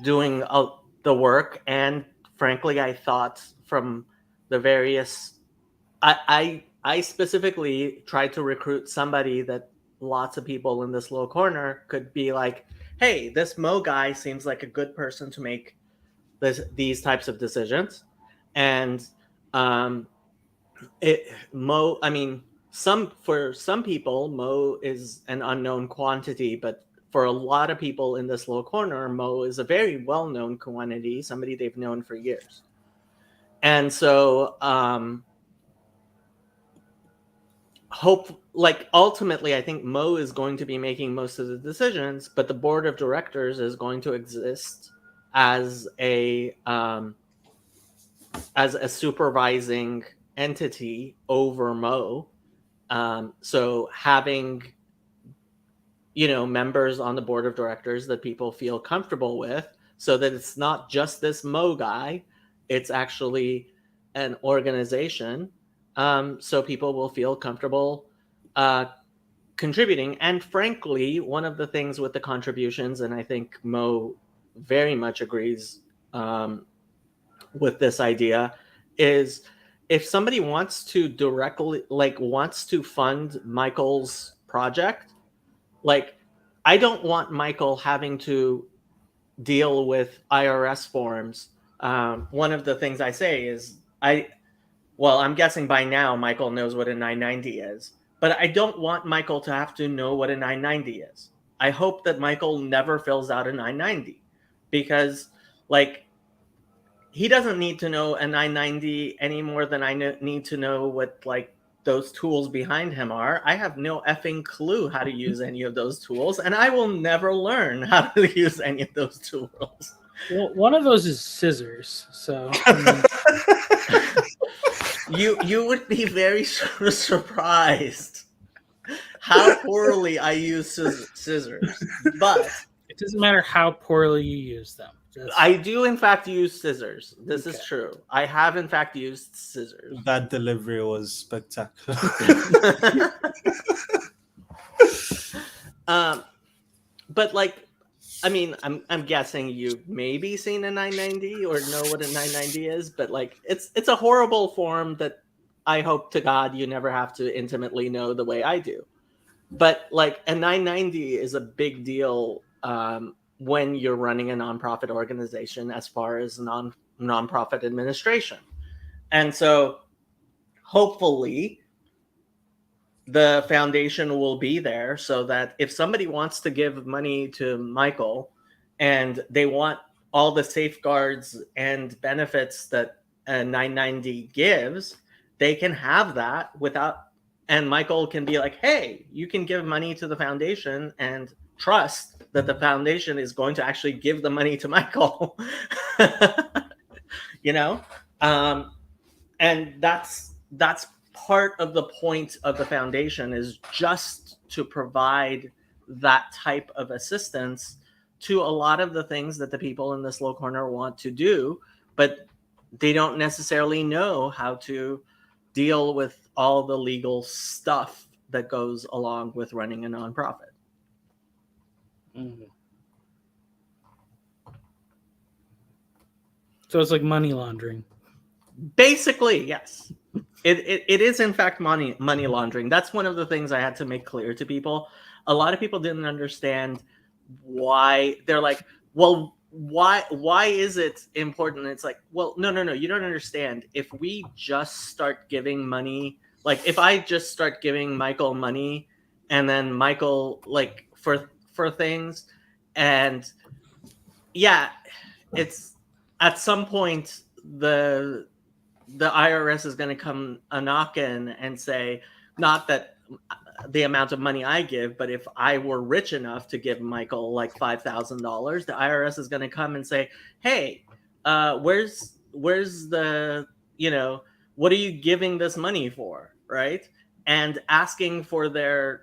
doing the work. And frankly, I thought from the various, I specifically tried to recruit somebody that lots of people in this little corner could be like, hey, this Mo guy seems like a good person to make these types of decisions. And Mo, I mean, for some people, Mo is an unknown quantity, but for a lot of people in this little corner, Mo is a very well-known quantity, somebody they've known for years. And so ultimately, I think Mo is going to be making most of the decisions, but the board of directors is going to exist as a supervising entity over Mo. So having members on the board of directors that people feel comfortable with, so that it's not just this Mo guy, it's actually an organization. So people will feel comfortable contributing. And frankly, one of the things with the contributions, and I think Mo very much agrees with this idea, is if somebody wants to directly wants to fund Michael's project, I don't want Michael having to deal with IRS forms. One of the things I say is I'm guessing by now Michael knows what a 990 is, but I don't want Michael to have to know what a 990 is. I hope that Michael never fills out a 990 because he doesn't need to know a 990 any more than I need to know what those tools behind him are. I have no effing clue how to use any of those tools, and I will never learn how to use any of those tools. Well, one of those is scissors. So you would be very surprised how poorly I use scissors, but it doesn't matter how poorly you use them. I do, in fact, use scissors. This is Okay. true. I have, in fact, used scissors. that delivery was spectacular. But I mean, I'm guessing you've maybe seen a 990 or know what a 990 is, but it's a horrible form that I hope to God you never have to intimately know the way I do. But a 990 is a big deal when you're running a nonprofit organization as far as nonprofit administration. And so hopefully the foundation will be there so that if somebody wants to give money to Michael and they want all the safeguards and benefits that a 990 gives, they can have that and Michael can be like, hey, you can give money to the foundation and trust that the foundation is going to actually give the money to Michael. And that's part of the point of the foundation, is just to provide that type of assistance to a lot of the things that the people in this little corner want to do, but they don't necessarily know how to deal with all the legal stuff that goes along with running a nonprofit. Mm-hmm. So it's like money laundering. Basically, yes. It is in fact money laundering. That's one of the things I had to make clear to people. A lot of people didn't understand why. They're like, well, why is it important? It's like, well, no, you don't understand. If we just start giving money, if I just start giving Michael money and then Michael for things, and yeah, it's at some point the the IRS is going to come a knocking and say, not that the amount of money I give, but if I were rich enough to give Michael like $5,000, the IRS is going to come and say, hey, where's the, what are you giving this money for, right? And asking for their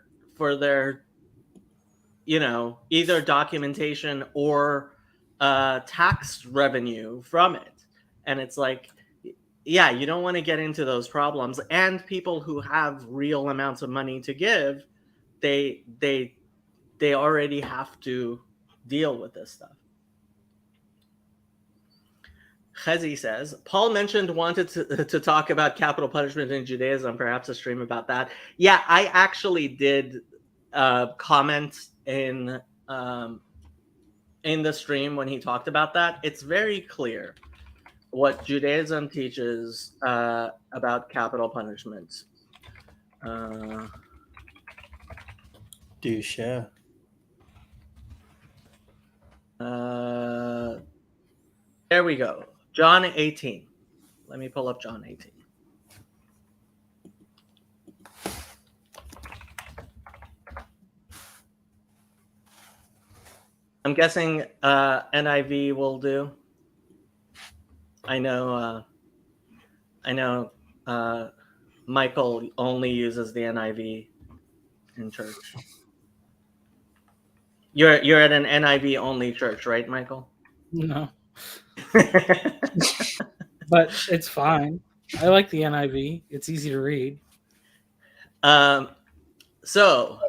either documentation or tax revenue from it. And it's like, yeah, you don't want to get into those problems. And people who have real amounts of money to give, they already have to deal with this stuff. Chezi says, Paul mentioned wanted to talk about capital punishment in Judaism, perhaps a stream about that. Yeah, I actually did comment in the stream when he talked about that. It's very clear what Judaism teaches about capital punishment. Do you share? There we go. John 18. Let me pull up John 18. I'm guessing NIV will do. I know Michael only uses the NIV in church. You're at an NIV only church, right, Michael? No, but it's fine. I like the NIV. It's easy to read. So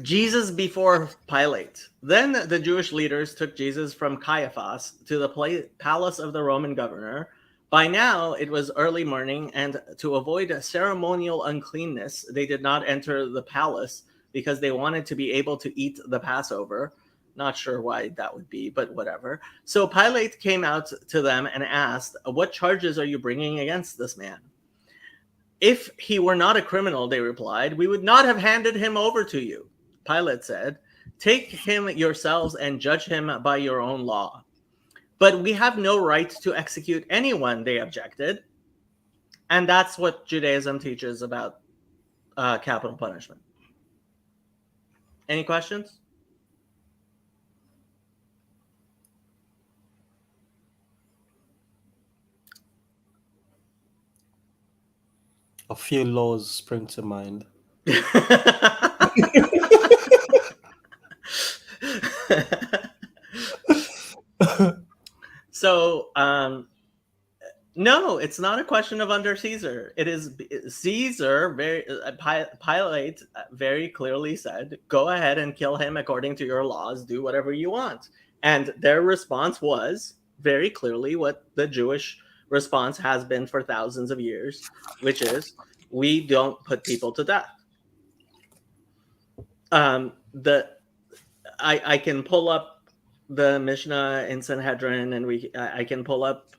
Jesus before Pilate. Then the Jewish leaders took Jesus from Caiaphas to the palace of the Roman governor. By now it was early morning, and to avoid ceremonial uncleanness, they did not enter the palace because they wanted to be able to eat the Passover. Not sure why that would be, but whatever. So Pilate came out to them and asked, what charges are you bringing against this man? If he were not a criminal, they replied, we would not have handed him over to you. Pilate said, take him yourselves and judge him by your own law. But we have no right to execute anyone, they objected. And that's what Judaism teaches about capital punishment. Any questions? A few laws spring to mind. So, no, it's not a question of under Caesar. It is Caesar. Pilate very clearly said, "Go ahead and kill him according to your laws. Do whatever you want." And their response was very clearly what the Jewish response has been for thousands of years, which is, we don't put people to death. I can pull up the Mishnah in Sanhedrin, and I can pull up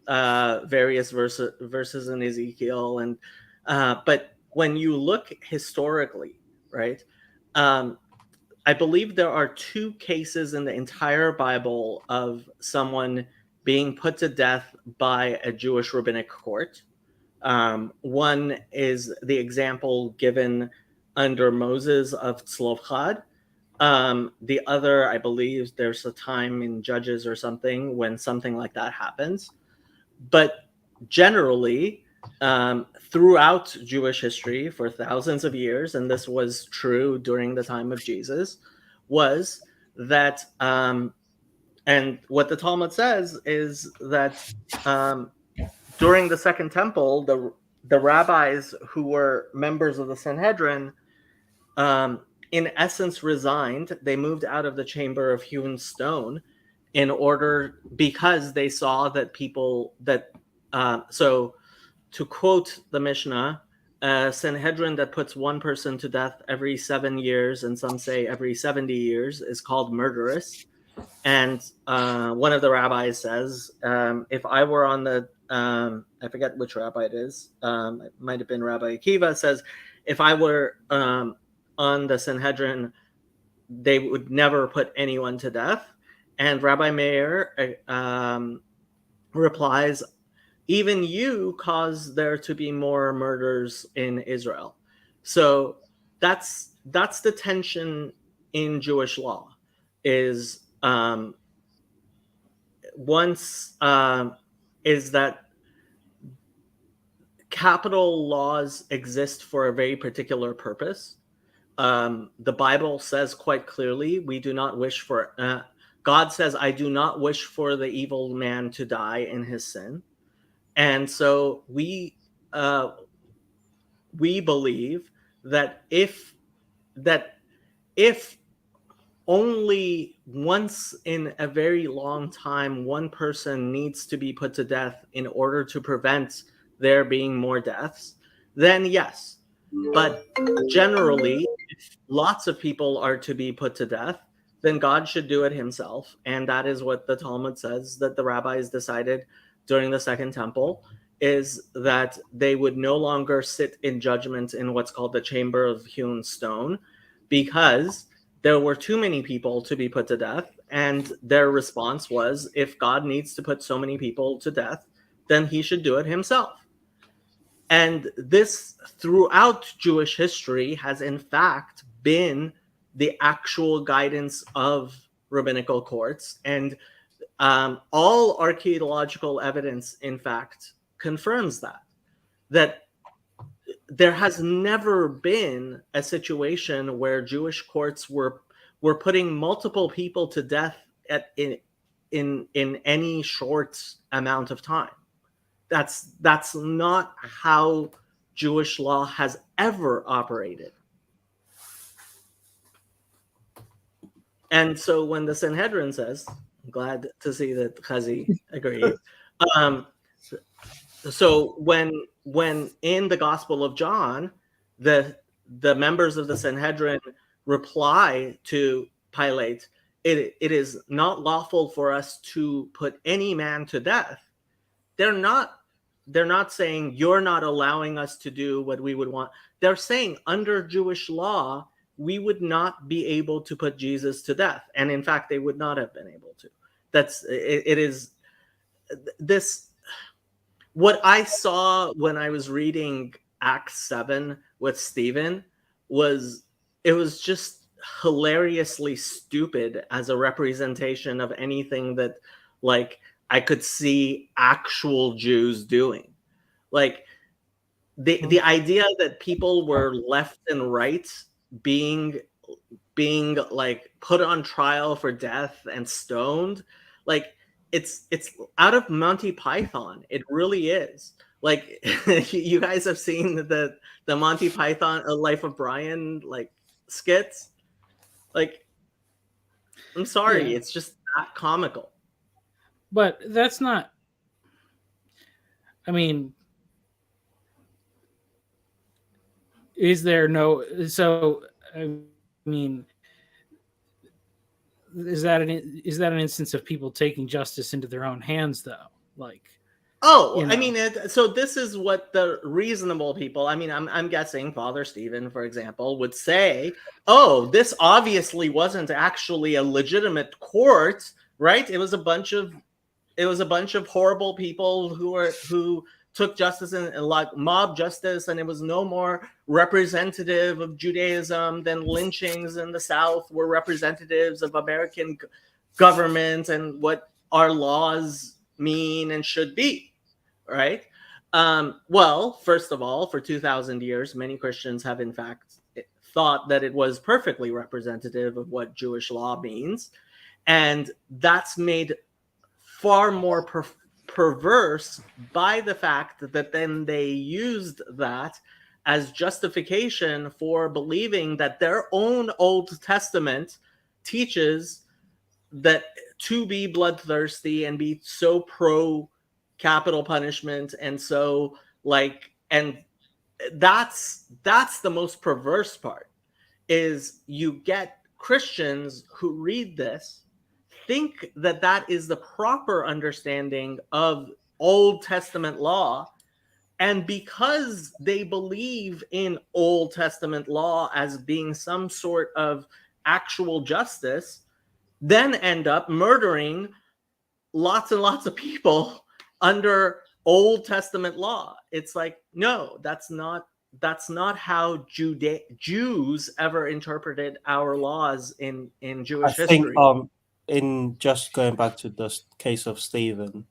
various verses in Ezekiel, and but when you look historically, right? I believe there are 2 cases in the entire Bible of someone being put to death by a Jewish rabbinic court. One is the example given under Moses of Tzlofchad. The other, I believe there's a time in Judges or something when something like that happens. But generally, throughout Jewish history for thousands of years, and this was true during the time of Jesus, was that, and what the Talmud says is that during the Second Temple, the rabbis who were members of the Sanhedrin, in essence, resigned. They moved out of the chamber of hewn stone because they saw that so to quote the Mishnah, Sanhedrin that puts one person to death every 7 years, and some say every 70 years, is called murderous. And one of the rabbis says, if I were on the, I forget which rabbi it is, it might have been Rabbi Akiva, says, if I were on the Sanhedrin, they would never put anyone to death. And Rabbi Meir replies, even you cause there to be more murders in Israel. So that's the tension in Jewish law, is is that capital laws exist for a very particular purpose. The Bible says quite clearly, we do not wish for, God says, I do not wish for the evil man to die in his sin. And so we believe that if only once in a very long time one person needs to be put to death in order to prevent there being more deaths, then yes. But generally, if lots of people are to be put to death, then God should do it himself. And that is what the Talmud says, that the rabbis decided during the Second Temple, is that they would no longer sit in judgment in what's called the chamber of hewn stone, because there were too many people to be put to death. And their response was, if God needs to put so many people to death, then he should do it himself. And this, throughout Jewish history, has in fact been the actual guidance of rabbinical courts. And all archaeological evidence, in fact, confirms that there has never been a situation where Jewish courts were putting multiple people to death in any short amount of time. That's not how Jewish law has ever operated. And so when the Sanhedrin says, I'm glad to see that Chazi agreed. So when in the Gospel of John, the members of the Sanhedrin reply to Pilate, it is not lawful for us to put any man to death. They're not saying you're not allowing us to do what we would want. They're saying under Jewish law, we would not be able to put Jesus to death. And in fact, they would not have been able to. It is this, what I saw when I was reading Acts 7 with Stephen was just hilariously stupid as a representation of anything that, like, I could see actual Jews doing. Like the idea that people were left and right being like put on trial for death and stoned, like it's out of Monty Python. It really is. Like you guys have seen the Monty Python Life of Brian like skits. Like, I'm sorry, it's just not comical. But that's not, I mean, is there no, so, I mean, is that an instance of people taking justice into their own hands, though? Like, oh, you know. I mean, so this is what the reasonable people, I mean, I'm guessing Father Stephen, for example, would say, oh, this obviously wasn't actually a legitimate court, right? It was a bunch of horrible people who took justice and like mob justice, and it was no more representative of Judaism than lynchings in the South were representatives of American government and what our laws mean and should be, right? Well, first of all, for 2,000 years, many Christians have in fact thought that it was perfectly representative of what Jewish law means, and that's made far more perverse by the fact that then they used that as justification for believing that their own Old Testament teaches that to be bloodthirsty and be so pro capital punishment, and so like, and that's the most perverse part, is you get Christians who read this, think that that is the proper understanding of Old Testament law, and because they believe in Old Testament law as being some sort of actual justice, then end up murdering lots and lots of people under Old Testament law. It's like, no, that's not how Jews ever interpreted our laws in I Jewish think history. in just going back to the case of Stephen,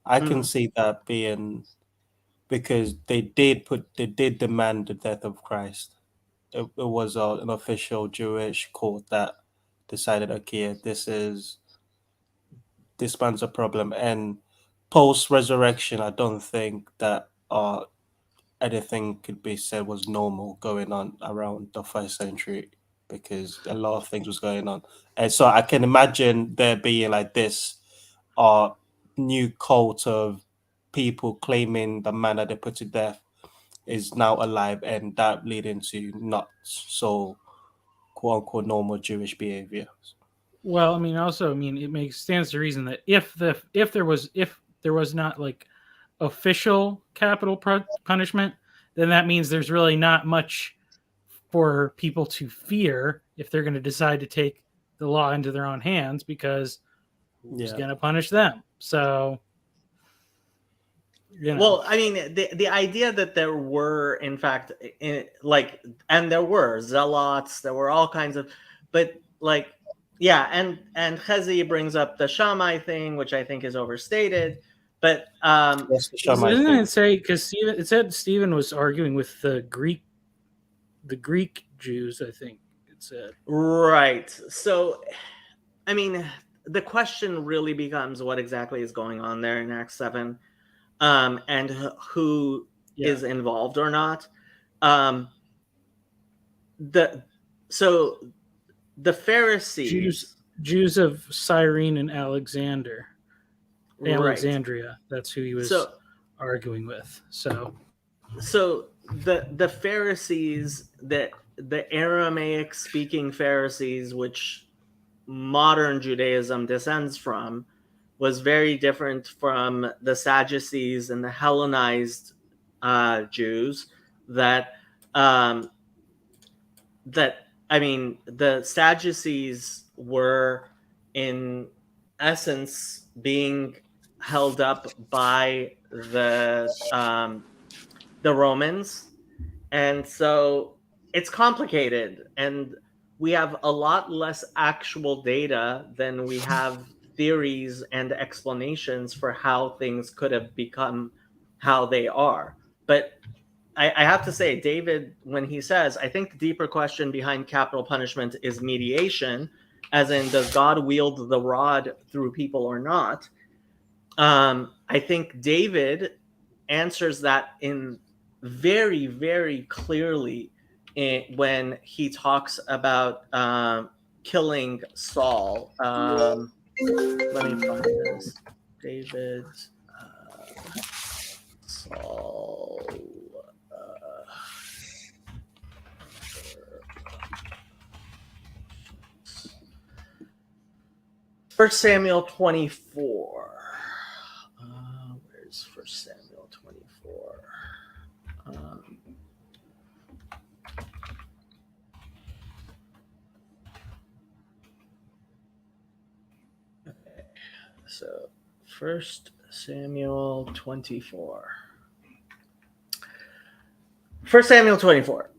I can see that being because they did demand the death of Christ. It was an official Jewish court that decided, okay, this man's a problem. And post resurrection, I don't think that anything could be said was normal going on around the first century, because a lot of things was going on. And so I can imagine there being like this new cult of people claiming the man that they put to death is now alive, and that leading to not so quote unquote normal Jewish behavior. Well, I mean, also, I mean, it stands to reason that if there was not like official capital punishment, then that means there's really not much for people to fear if they're going to decide to take the law into their own hands, because who's going to punish them? So, well, I mean, the idea that there were, in fact, and there were zealots, there were all kinds of, but like, yeah, and Chezi brings up the Shammai thing, which I think is overstated. But didn't it say, because it said Stephen was arguing with the Greek Jews, I think it said. Right. So, I mean, the question really becomes what exactly is going on there in Acts 7, and who is involved or not. The Pharisees, Jews of Cyrene and Alexandria. Right. That's who he was arguing with. So the Pharisees, the Aramaic speaking Pharisees, which modern Judaism descends from, was very different from the Sadducees and the Hellenized Jews. The Sadducees were in essence being held up by the Romans, and so it's complicated, and we have a lot less actual data than we have theories and explanations for how things could have become how they are. But I have to say, David, when he says, I think the deeper question behind capital punishment is mediation, as in, does God wield the rod through people or not? I think David answers that in very, very clearly when he talks about killing Saul. Let me find this. David, Saul. 1 Samuel 24. Where's 1 Samuel 24? Okay. So 1 Samuel 24. 1 Samuel 24.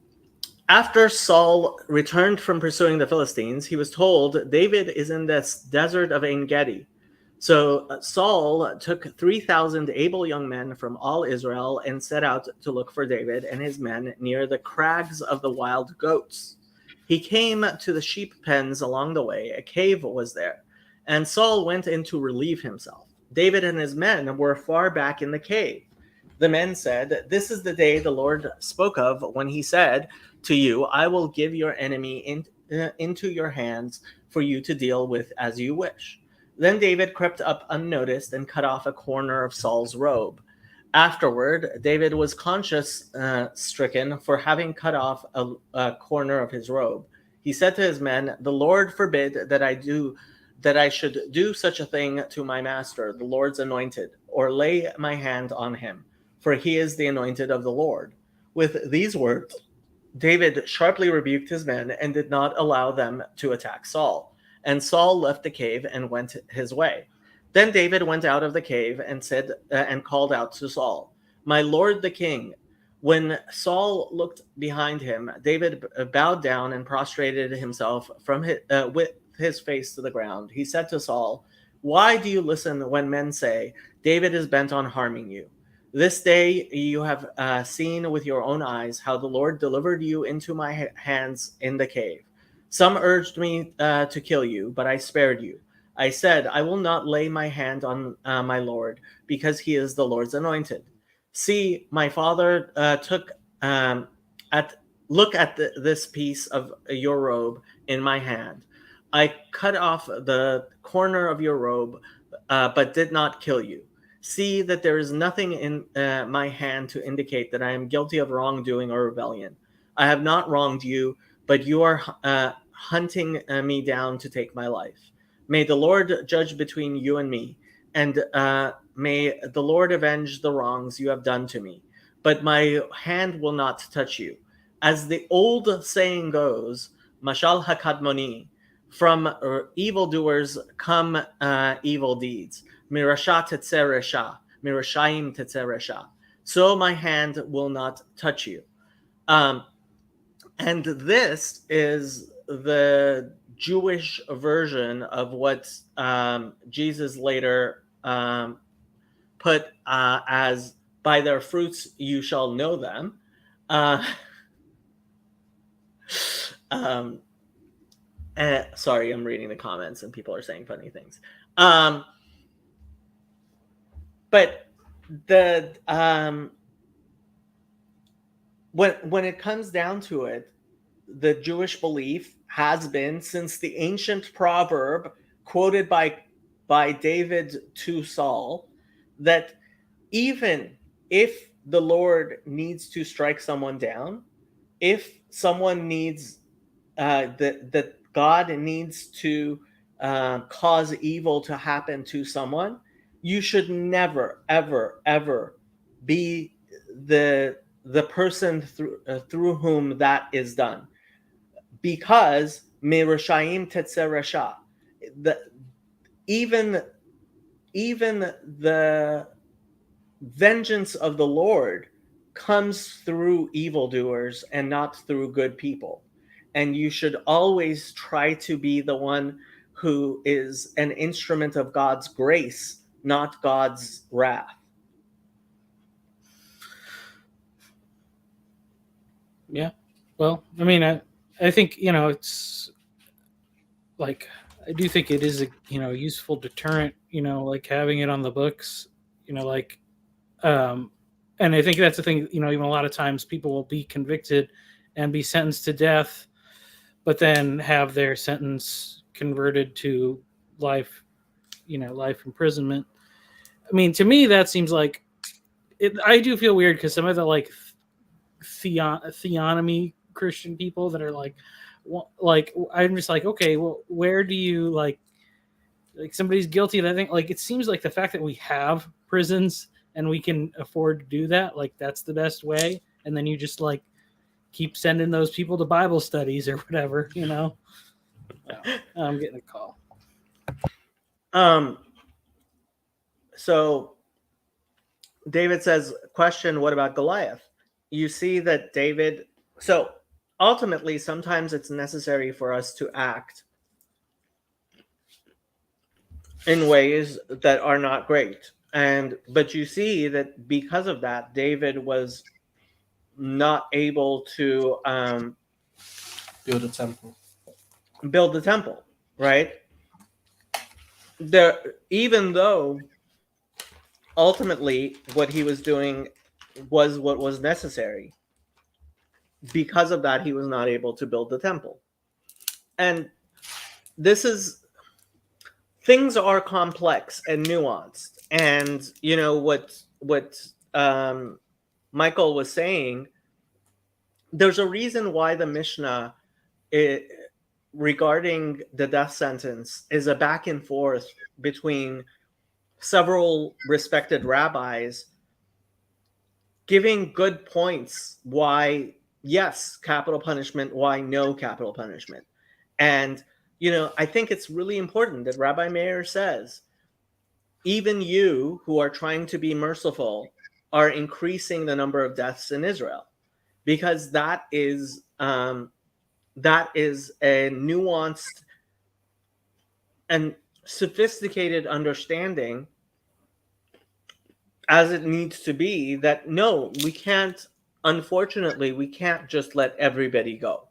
After Saul returned from pursuing the Philistines, he was told, David is in this desert of En-Gedi. So Saul took 3,000 able young men from all Israel and set out to look for David and his men near the crags of the wild goats. He came to the sheep pens along the way. A cave was there, and Saul went in to relieve himself. David and his men were far back in the cave. The men said, this is the day the Lord spoke of when he said to you, I will give your enemy into your hands for you to deal with as you wish. Then David crept up unnoticed and cut off a corner of Saul's robe. Afterward, David was conscience-stricken for having cut off a corner of his robe. He said to his men, the Lord forbid that I should do such a thing to my master, the Lord's anointed, or lay my hand on him, for he is the anointed of the Lord. With these words, David sharply rebuked his men and did not allow them to attack Saul. And Saul left the cave and went his way. Then David went out of the cave and said and called out to Saul, "My lord the king." When Saul looked behind him, David bowed down and prostrated himself with his face to the ground. He said to Saul, "Why do you listen when men say, 'David is bent on harming you'? This day you have seen with your own eyes how the Lord delivered you into my hands in the cave. Some urged me to kill you, but I spared you. I said, I will not lay my hand on my Lord, because he is the Lord's anointed. See, my father look at this piece of your robe in my hand. I cut off the corner of your robe, but did not kill you. See that there is nothing in my hand to indicate that I am guilty of wrongdoing or rebellion. I have not wronged you, but you are hunting me down to take my life. May the Lord judge between you and me, and may the Lord avenge the wrongs you have done to me. But my hand will not touch you. As the old saying goes, Mashal hakadmoni, from evildoers come evil deeds. Mirasha tetzeh resha, mirashayim tetzeh resha. So my hand will not touch you. And this is the Jewish version of what Jesus later put as, by their fruits you shall know them. Sorry, I'm reading the comments and people are saying funny things. But the when it comes down to it, the Jewish belief has been, since the ancient proverb quoted by David to Saul, that even if the Lord needs to strike someone down, if someone needs that God needs to cause evil to happen to someone, you should never, ever, ever be the person through whom that is done, because mirashayim tetzeh resha, even the vengeance of the Lord comes through evildoers and not through good people. And you should always try to be the one who is an instrument of God's grace, not God's wrath. Yeah. Well, I mean, I think, it's like, I do think it is a, useful deterrent, like having it on the books, like, and I think that's the thing, even a lot of times people will be convicted and be sentenced to death, but then have their sentence converted to life, life imprisonment. I mean, to me, that seems like it. I do feel weird because some of the like theonomy Christian people that are like I'm just like, okay, well, where do you like somebody's guilty of that thing? Like, it seems like the fact that we have prisons and we can afford to do that, like that's the best way. And then you just like keep sending those people to Bible studies or whatever, I'm getting a call. So David says, question, what about Goliath? You see that David, so ultimately, sometimes it's necessary for us to act in ways that are not great. But you see that because of that, David was not able to build the temple, right? Even though ultimately what he was doing was what was necessary, because of that he was not able to build the temple. And things are complex and nuanced, and what Michael was saying, there's a reason why the Mishnah regarding the death sentence is a back and forth between several respected rabbis giving good points why yes, capital punishment, why no capital punishment. And I think it's really important that Rabbi Meir says even you who are trying to be merciful are increasing the number of deaths in Israel, because that is a nuanced and sophisticated understanding, as it needs to be, that no, we can't, unfortunately, we can't just let everybody go.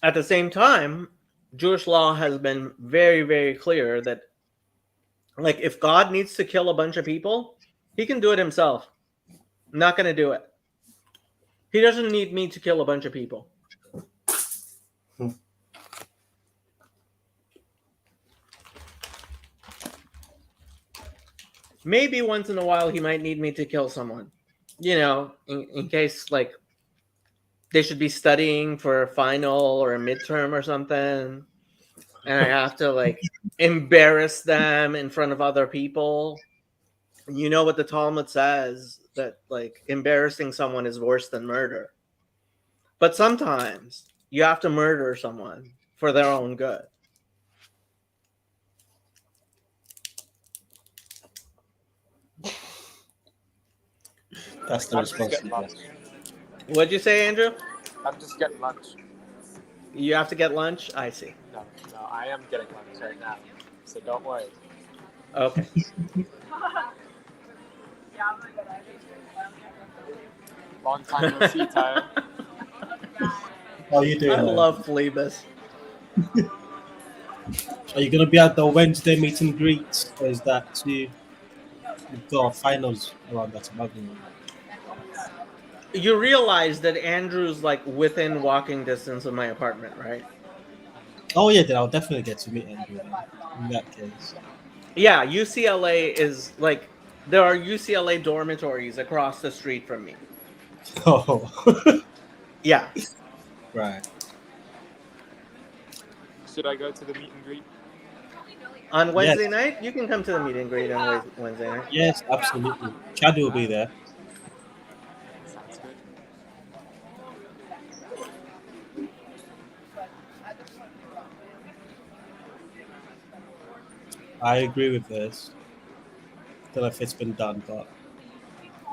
At the same time, Jewish law has been very, very clear that, like, if God needs to kill a bunch of people, he can do it himself. I'm not going to do it. He doesn't need me to kill a bunch of people. Maybe once in a while he might need me to kill someone, in case, like, they should be studying for a final or a midterm or something, and I have to, like, embarrass them in front of other people. You know what the Talmud says, that, like, embarrassing someone is worse than murder. But sometimes you have to murder someone for their own good. That's the I'm just getting responsibility. lunch. What'd you say, Andrew? I'm just getting lunch. You have to get lunch? I see. No, I am getting lunch right now, so don't worry. Okay. Long time no see, Tyler. How are you doing? I love Phlebas. Are you going to be at the Wednesday meet and greet, or is that too? You've got finals around that time? You realize that Andrew's, like, within walking distance of my apartment, right? Oh yeah, then I'll definitely get to meet Andrew then, in that case. Yeah, UCLA is, like, there are UCLA dormitories across the street from me. Oh, Yeah. right. Should I go to the meet and greet? On Wednesday night, you can come to the meet and greet on Wednesday night. Yes, absolutely. Chad will be there. Sounds good. I agree with this. Don't know if it's been done, but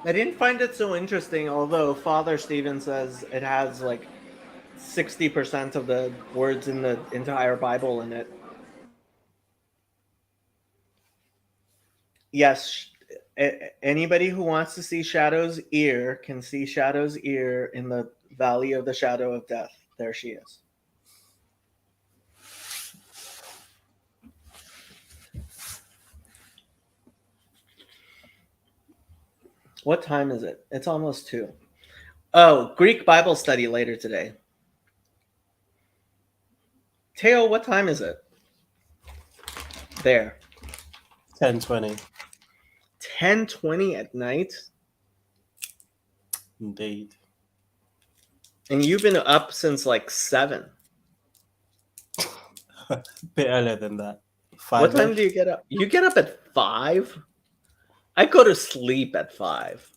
I didn't find it so interesting, although Father Stephen says it has, like, 60% of the words in the entire Bible in it. Yes, anybody who wants to see Shadow's ear can see Shadow's ear in the Valley of the Shadow of Death. There she is. What time is it? It's almost 2. Oh, Greek Bible study later today. Teo, what time is it? There. 10:20. 10:20 at night? Indeed. And you've been up since, like, 7. A bit earlier than that. 5. What time do you get up? You get up at 5? I go to sleep at 5.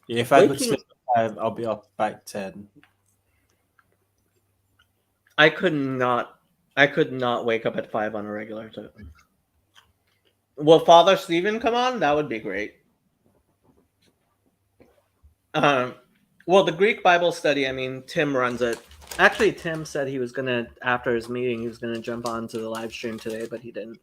Yeah, if I could Waking- sleep at 5, I'll be up by 10. I could not wake up at 5 on a regular time. Will Father Stephen come on? That would be great. Well, the Greek Bible study, I mean, Tim runs it. Actually, Tim said he was gonna, after his meeting, he was gonna jump on to the live stream today, but he didn't.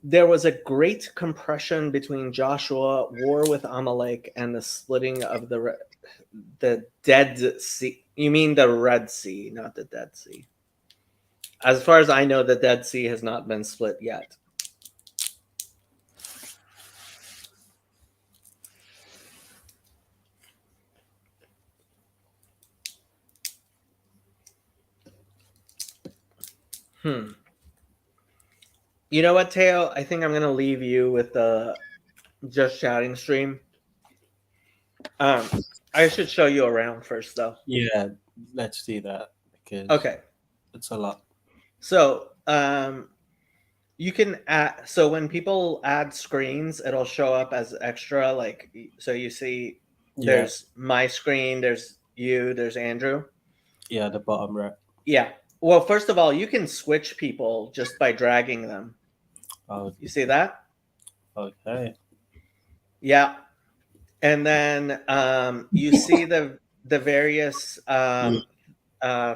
There was a great compression between Joshua, war with Amalek, and the splitting of the Dead Sea. You mean the Red Sea, not the Dead Sea. As far as I know, the Dead Sea has not been split yet. You know what, Teo? I think I'm going to leave you with the Just Chatting stream. I should show you around first, though. Yeah, let's do that because Okay. it's a lot. So, you can add. So when people add screens, it'll show up as extra. Like, so you see Yeah, There's my screen, there's you, there's Andrew. yeah, the bottom right. Yeah. Well, first of all, you can switch people just by dragging them. Oh, You see that? okay. Yeah. And then you see the various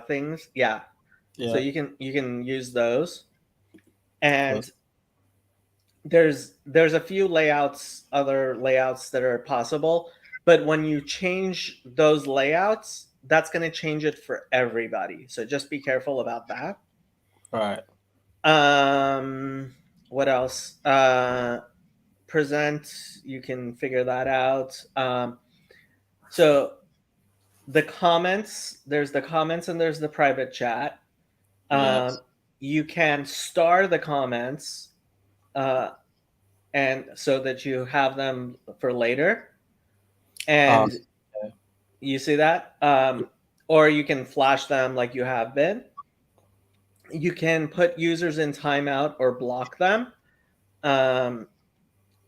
things. Yeah. Yeah. So you can use those. And there's a few other layouts that are possible, but when you change those layouts, that's going to change it for everybody. So just be careful about that. Right. What else? Present, you can figure that out. So the comments, there's the comments and there's the private chat. Yes. You can star the comments, and so that you have them for later. And okay. you see that? Or you can flash them like you have been. You can put users in timeout or block them.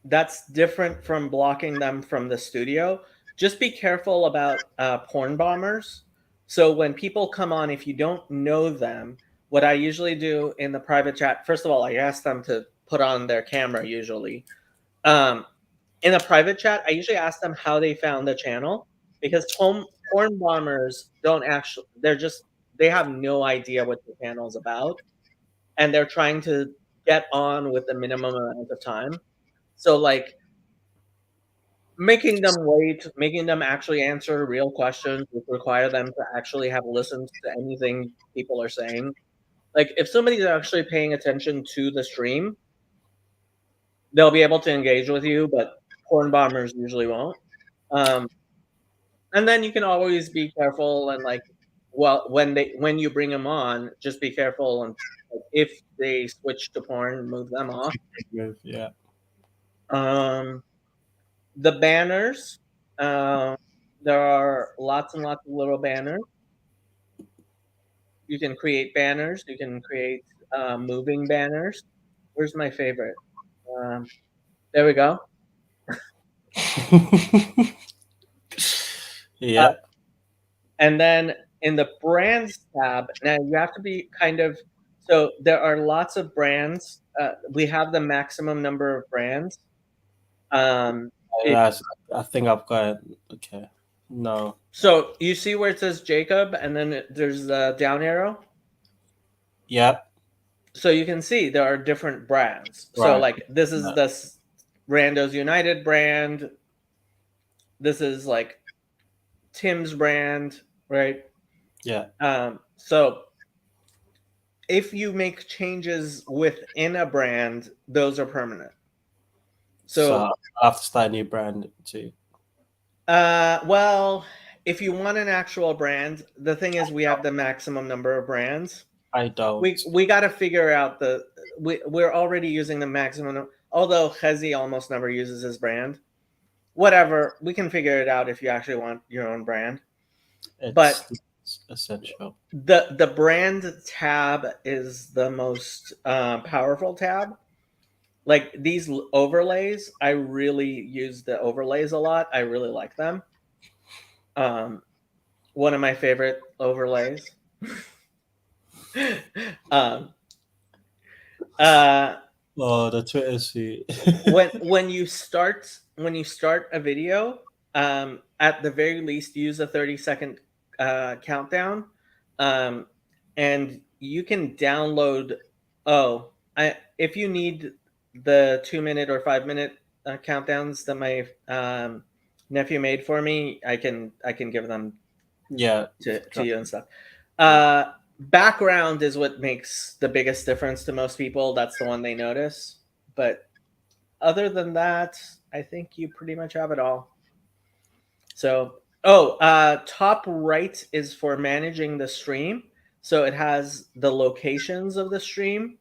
That's different from blocking them from the studio. Just be careful about porn bombers. So when people come on, if you don't know them, what I usually do in the private chat, first of all, I ask them to put on their camera usually. In a private chat, I usually ask them how they found the channel, because porn bombers don't actually, they have no idea what the channel is about, and they're trying to get on with the minimum amount of time. So like making them wait, making them actually answer real questions would require them to actually have listened to anything people are saying. Like if somebody's actually paying attention to the stream, they'll be able to engage with you, but porn bombers usually won't. And then you can always be careful and like, well, when you bring them on, just be careful, and if they switch to porn, move them off. Yeah. The banners, there are lots and lots of little banners. You can create banners. You can create moving banners. Where's my favorite? There we go. Yeah. And then in the brands tab, now you have to be kind of, so there are lots of brands. We have the maximum number of brands. I think I've got it. Okay. No. So you see where it says Jacob, and then there's the down arrow. Yep. So you can see there are different brands. So Right. like this is the Randos United brand. This is like Tim's brand, right? Yeah. So if you make changes within a brand, those are permanent. So I have to start a new brand too. well, if you want an actual brand, the thing is we have the maximum number of brands. I don't. We got to figure out we're already using the maximum. Although Khezi almost never uses his brand. Whatever, we can figure it out if you actually want your own brand. But it's essential. The brand tab is the most powerful tab. Like these overlays, I really use the overlays a lot. I really like them. One of my favorite overlays. The Twitter suite. when you start a video, at the very least use a 30-second countdown, and you can download. If you need the 2-minute or 5-minute countdowns that my nephew made for me, I can give them to you and stuff. Background is what makes the biggest difference to most people. That's the one they notice. But other than that, I think you pretty much have it all. So, top right is for managing the stream. So it has the locations of the stream.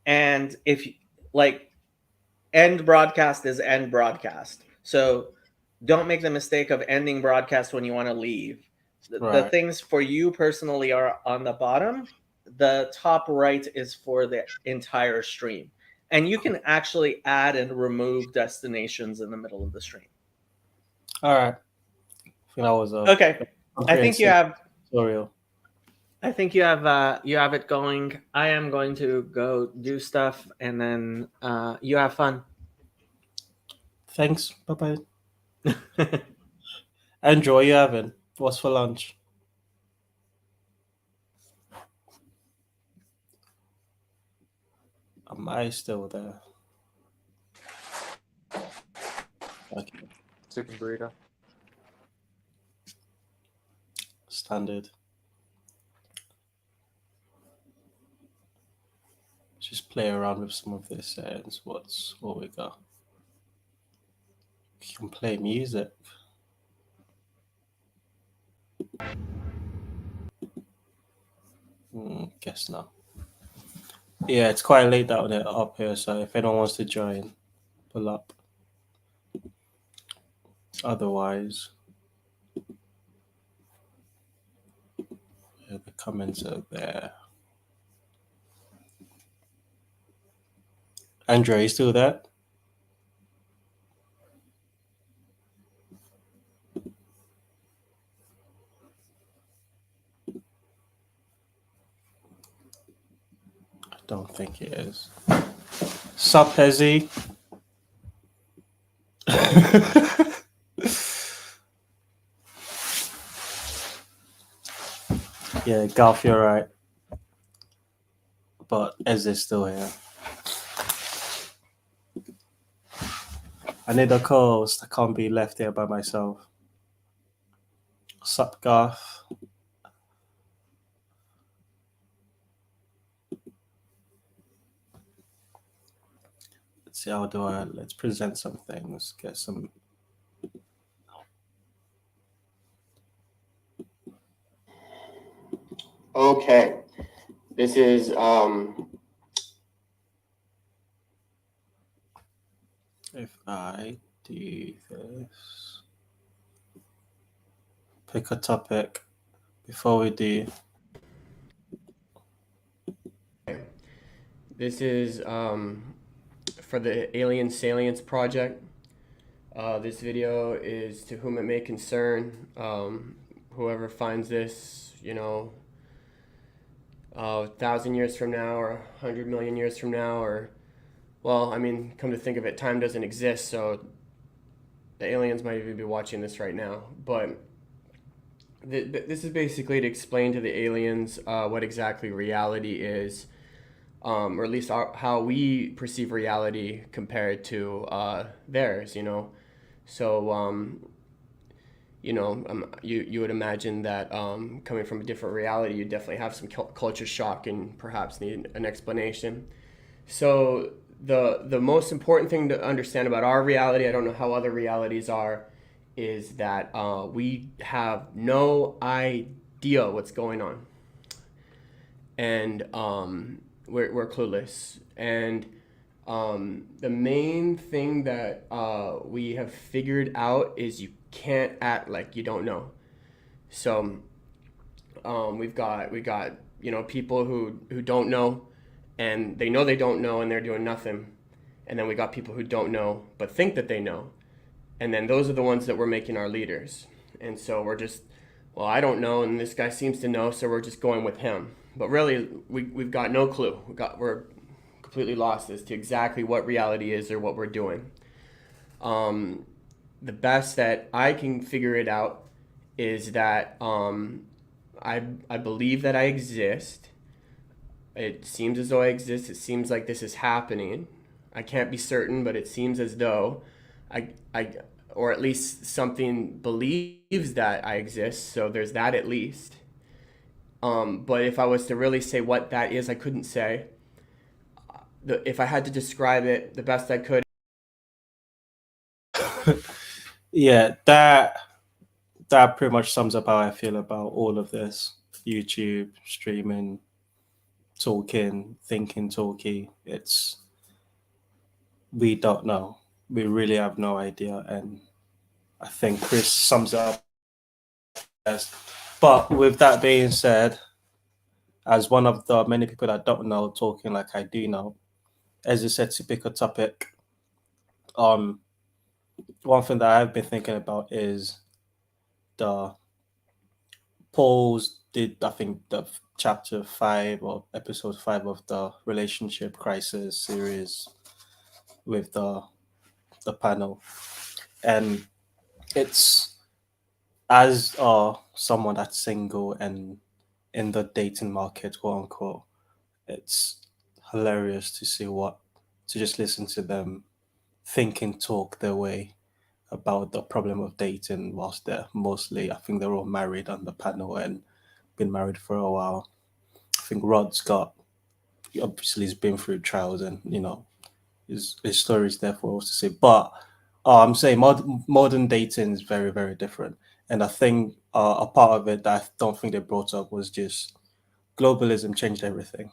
And if like end broadcast is end broadcast. So don't make the mistake of ending broadcast when you want to leave. The things for you personally are on the bottom. The top right is for the entire stream. And you can actually add and remove destinations in the middle of the stream. All right. think that was a Okay. I think you have tutorial. you have it going. I am going to go do stuff, and then you have fun. Thanks. Bye bye. Andrew, what are you having? What's for lunch? Am I still there? Okay. Chicken burrito. Standard. Just play around with some of the settings. What we got? You can play music. Guess not. Yeah, it's quite late down there up here, so if anyone wants to join, pull up. Otherwise, the comments are there. Andrea, you still there? I don't think it is. Sup, Hezzy? Yeah, Golf, you're right. But Ez is still here. I need a co-host. I can't be left here by myself. Sup, Garth? Let's see, let's present some things, get some. Okay, this is If I do this, pick a topic before we do. this is for the Alien Salience project. This video is to whom it may concern. Whoever finds this, 1,000 years from now or 100 million years from now, or, well, I mean, come to think of it, time doesn't exist, so the aliens might even be watching this right now. But this is basically to explain to the aliens what exactly reality is, or at least how we perceive reality compared to theirs, So, you would imagine that coming from a different reality, you definitely have some culture shock and perhaps need an explanation. So the most important thing to understand about our reality, I don't know how other realities are, is that we have no idea what's going on. And we're clueless. And the main thing that we have figured out is you can't act like you don't know. So we've got people who don't know, and they know they don't know, and they're doing nothing. And then we got people who don't know but think that they know, and then those are the ones that we're making our leaders. And so we're just, well, I don't know, and this guy seems to know, so we're just going with him. But really, we've got no clue. We're completely lost as to exactly what reality is or what we're doing. The best that I can figure it out is that I believe that I exist. It seems as though I exist. It seems like this is happening. I can't be certain, but it seems as though or at least something believes that I exist. So there's that at least. But if I was to really say what that is, I couldn't say. If I had to describe it the best I could. Yeah, that pretty much sums up how I feel about all of this. YouTube, streaming, talking, thinking, talkie. We don't know. We really have no idea. And I think Chris sums it up best. But with that being said, as one of the many people that don't know, talking like I do know, as you said, to pick a topic, one thing that I've been thinking about is the Paul's did, I think, the chapter 5 or episode 5 of the relationship crisis series with the panel, and it's as someone that's single and in the dating market, quote unquote, it's hilarious to just listen to them think and talk their way about the problem of dating whilst they're mostly, I think they're all married on the panel and been married for a while. I think Rod's got, obviously he's been through trials, and his story is there for us to see. But I'm saying modern dating is very, very different. And I think a part of it that I don't think they brought up was just globalism changed everything.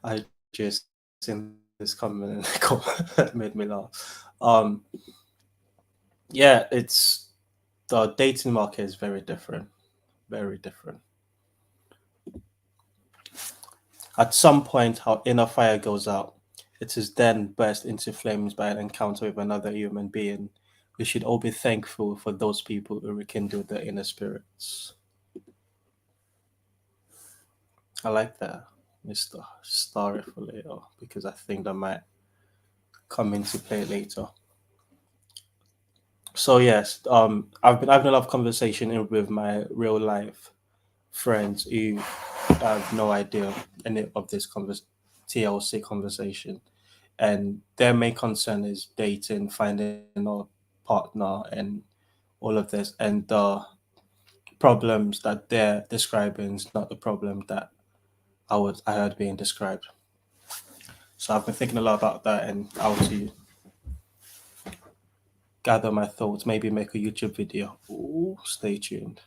I just seen this comment and it made me laugh. Yeah, it's the dating market is very different, very different. At some point, our inner fire goes out. It is then burst into flames by an encounter with another human being. We should all be thankful for those people who rekindle their inner spirits. I like that, Mr. Starry for later, because I think that might come into play later. So yes, I've been having a lot of conversation with my real life friends who have no idea any of this TLC conversation, and their main concern is dating, finding a partner, and all of this. And the problems that they're describing is not the problem that I heard being described. So I've been thinking a lot about that and how to gather my thoughts, maybe make a YouTube video. Ooh, stay tuned.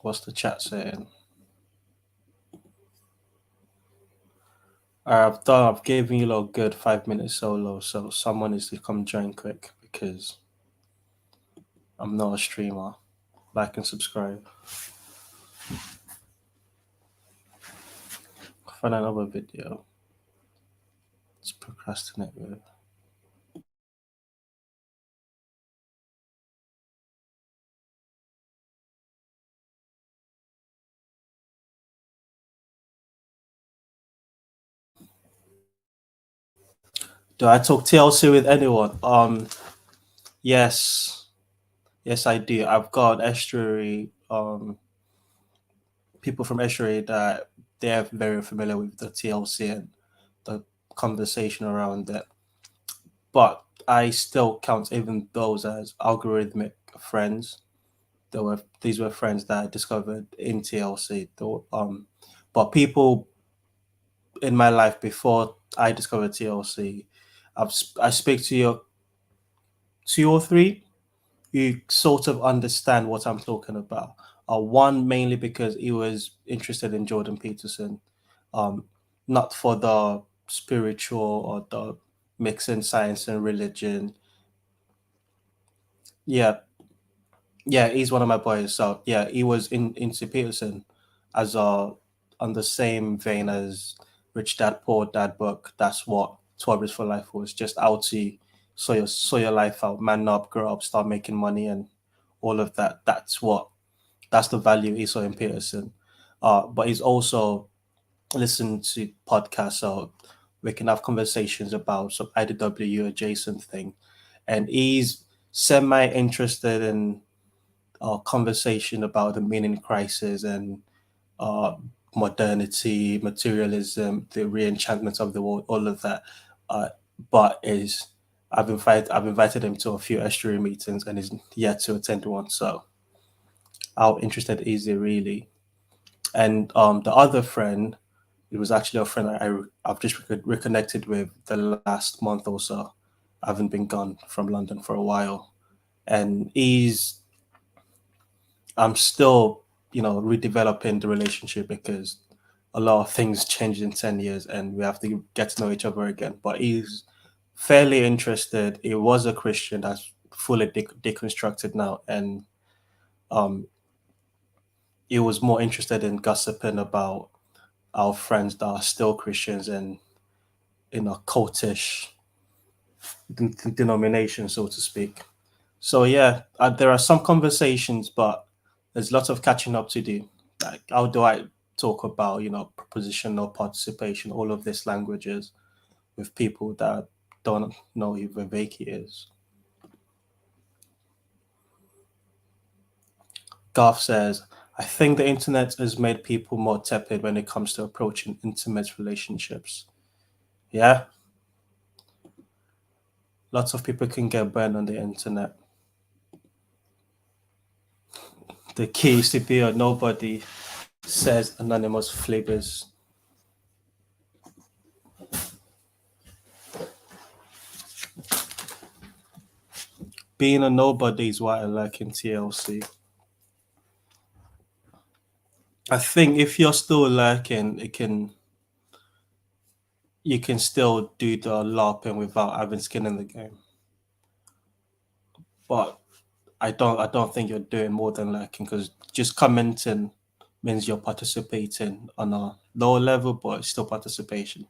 What's the chat saying? I've given you a good 5 minutes solo, so someone needs to come join quick because I'm not a streamer. Like and subscribe. Find another video. Let's procrastinate with. Do I talk TLC with anyone? Yes. Yes, I do. I've got Estuary, people from Estuary that they're very familiar with the TLC and the conversation around it. But I still count even those as algorithmic friends. These were friends that I discovered in TLC. But people in my life before I discovered TLC, I speak to you two or three, you sort of understand what I'm talking about. One mainly because he was interested in Jordan Peterson, um, not for the spiritual or the mixing science and religion. Yeah, yeah, he's one of my boys. So yeah, he was into Peterson as on the same vein as Rich Dad Poor Dad book. That's what 12 Years for Life was. Just how to sort your life out, man up, grow up, start making money, and all of that. That's the value he saw in Peterson. But he's also listened to podcasts, so we can have conversations about some IDW adjacent thing, and he's semi interested in conversation about the meaning crisis and uh, modernity, materialism, the re-enchantment of the world, all of that. Uh, but is I've invited him to a few estuary meetings and he's yet to attend one. So how interested is he really? And the other friend, it was actually a friend I've just reconnected with the last month or so. I haven't been gone from London for a while, and I'm still, redeveloping the relationship because a lot of things changed in 10 years and we have to get to know each other again. But he's fairly interested. He was a Christian that's fully deconstructed now. And um, he was more interested in gossiping about our friends that are still Christians and in a cultish denomination, so to speak. So yeah, there are some conversations, but there's lots of catching up to do. Like, how do I talk about propositional participation, all of these languages with people that don't know who Viveki is? Garth says, I think the internet has made people more tepid when it comes to approaching intimate relationships. Yeah, lots of people can get burned on the internet. The key is to be a nobody, says Anonymous Flavors. Being a nobody is what I like in TLC. I think if you're still lurking, you can still do the LARPing without having skin in the game. But I don't think you're doing more than lurking, because just commenting means you're participating on a lower level, but it's still participation.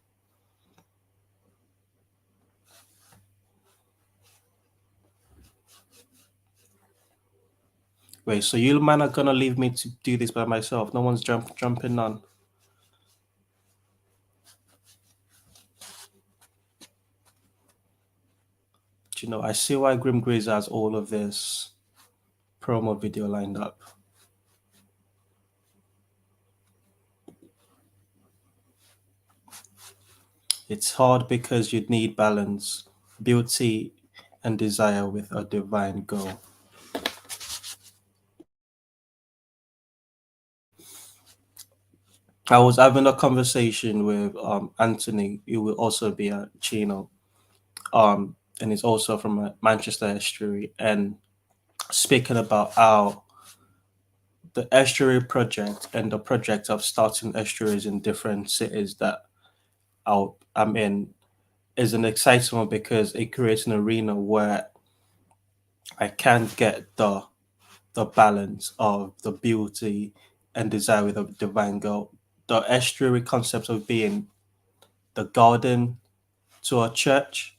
Wait, so you man are gonna leave me to do this by myself? No one's jumping on. Do you know, I see why Grim Grizz has all of this promo video lined up. It's hard because you need balance, beauty, and desire with a divine goal. I was having a conversation with Anthony, who will also be at Chino, and he's also from Manchester Estuary, and speaking about how the Estuary project and the project of starting estuaries in different cities that I'm in is an exciting one, because it creates an arena where I can get the balance of the beauty and desire with a divine goal. The estuary concept of being the garden to a church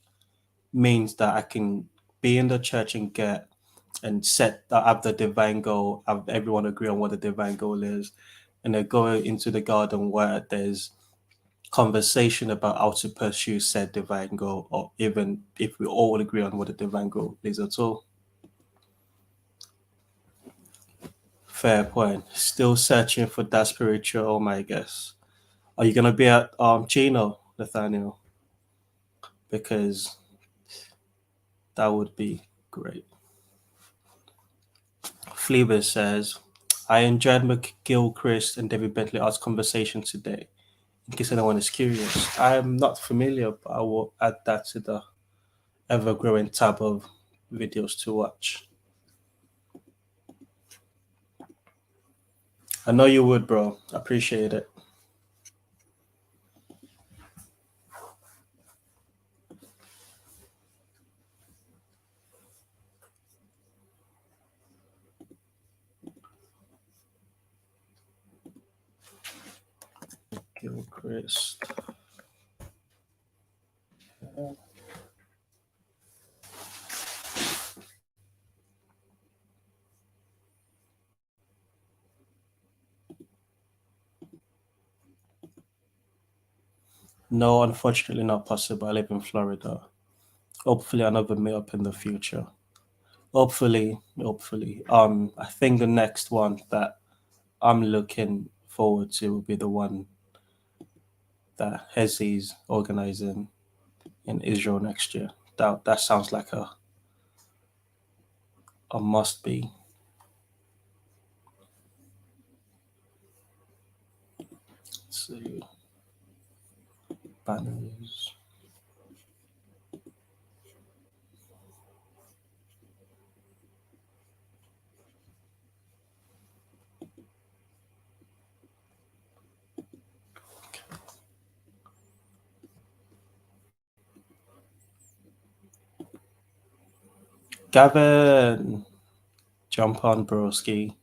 means that I can be in the church and have the divine goal, have everyone agree on what the divine goal is, and then go into the garden where there's conversation about how to pursue said divine goal, or even if we all agree on what the divine goal is at all. Fair point. Still searching for that spiritual, my guess. Are you gonna be at Chino, Nathaniel? Because that would be great. Fleaver says, I enjoyed McGilchrist and David Bentley Art's conversation today. In case anyone is curious, I am not familiar, but I will add that to the ever-growing tab of videos to watch. I know you would, bro. Appreciate it. Gilchrist. No, unfortunately not possible. I live in Florida. Hopefully another meetup in the future. Hopefully. I think the next one that I'm looking forward to will be the one that Hezzy's organizing in Israel next year. That sounds like a must be. Let's see. Banners. Gavin, jump on, broski.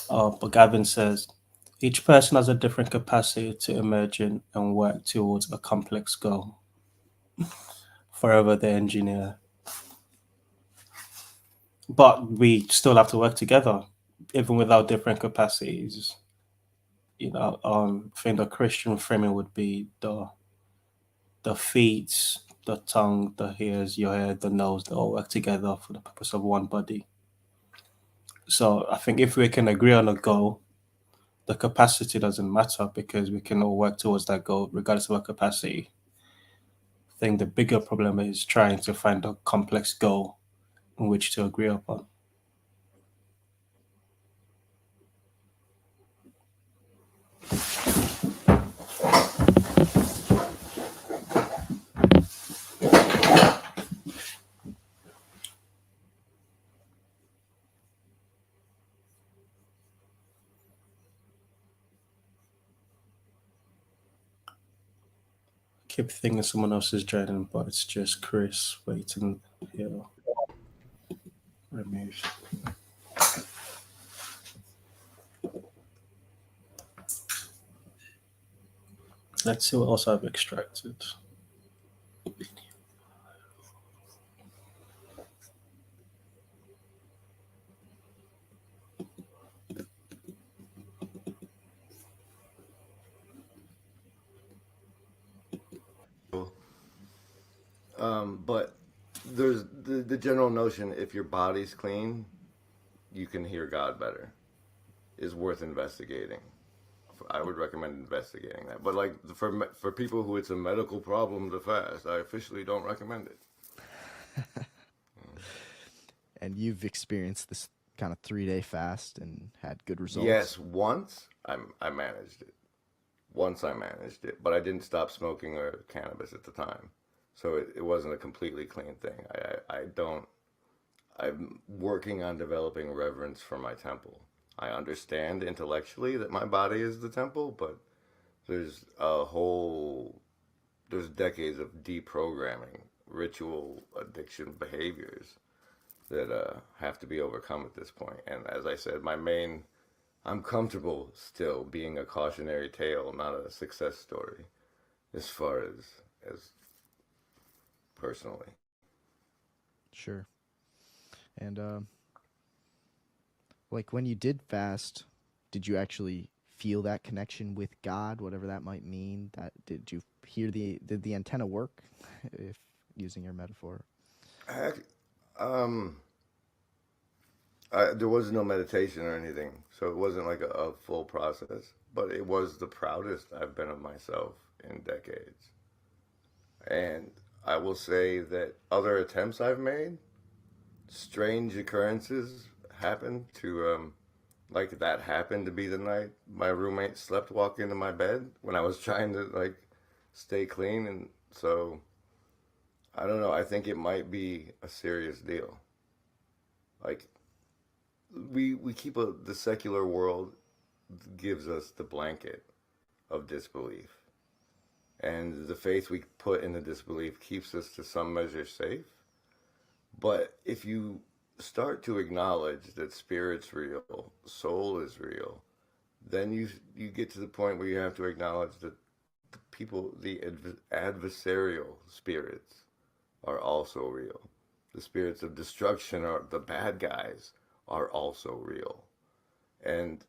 But Gavin says, Each person has a different capacity to imagine and work towards a complex goal. Forever the engineer. But we still have to work together, even without different capacities. I think the Christian framing would be the feet, the tongue, the ears, your head, the nose, they all work together for the purpose of one body. So I think if we can agree on a goal, the capacity doesn't matter because we can all work towards that goal regardless of our capacity. I think the bigger problem is trying to find a complex goal in which to agree upon. Keep thinking someone else is joining, but it's just Chris waiting here. Remove. Let's see what else I've extracted. But there's the general notion: if your body's clean, you can hear God better. Is worth investigating. I would recommend investigating that. But like for people who it's a medical problem to fast, I officially don't recommend it. And you've experienced this kind of 3-day fast and had good results? Yes, once I managed it. Once I managed it, but I didn't stop smoking or cannabis at the time. So it wasn't a completely clean thing. I'm working on developing reverence for my temple. I understand intellectually that my body is the temple, but there's decades of deprogramming, ritual addiction behaviors that have to be overcome at this point. And as I said, I'm comfortable still being a cautionary tale, not a success story, as far as personally. Sure. And like when you did fast, did you actually feel that connection with God, whatever that might mean? Did you hear did the antenna work, if using your metaphor? There was no meditation or anything, so it wasn't like a full process, but it was the proudest I've been of myself in decades. And I will say that other attempts I've made, strange occurrences happened to, like that happened to be the night my roommate slept walk into my bed when I was trying to like stay clean. And so I don't know, I think it might be a serious deal. Like we keep the secular world gives us the blanket of disbelief. And the faith we put in the disbelief keeps us to some measure safe. But if you start to acknowledge that spirit's real, soul is real, then you get to the point where you have to acknowledge that the adversarial spirits are also real. The spirits of destruction, or the bad guys, are also real. And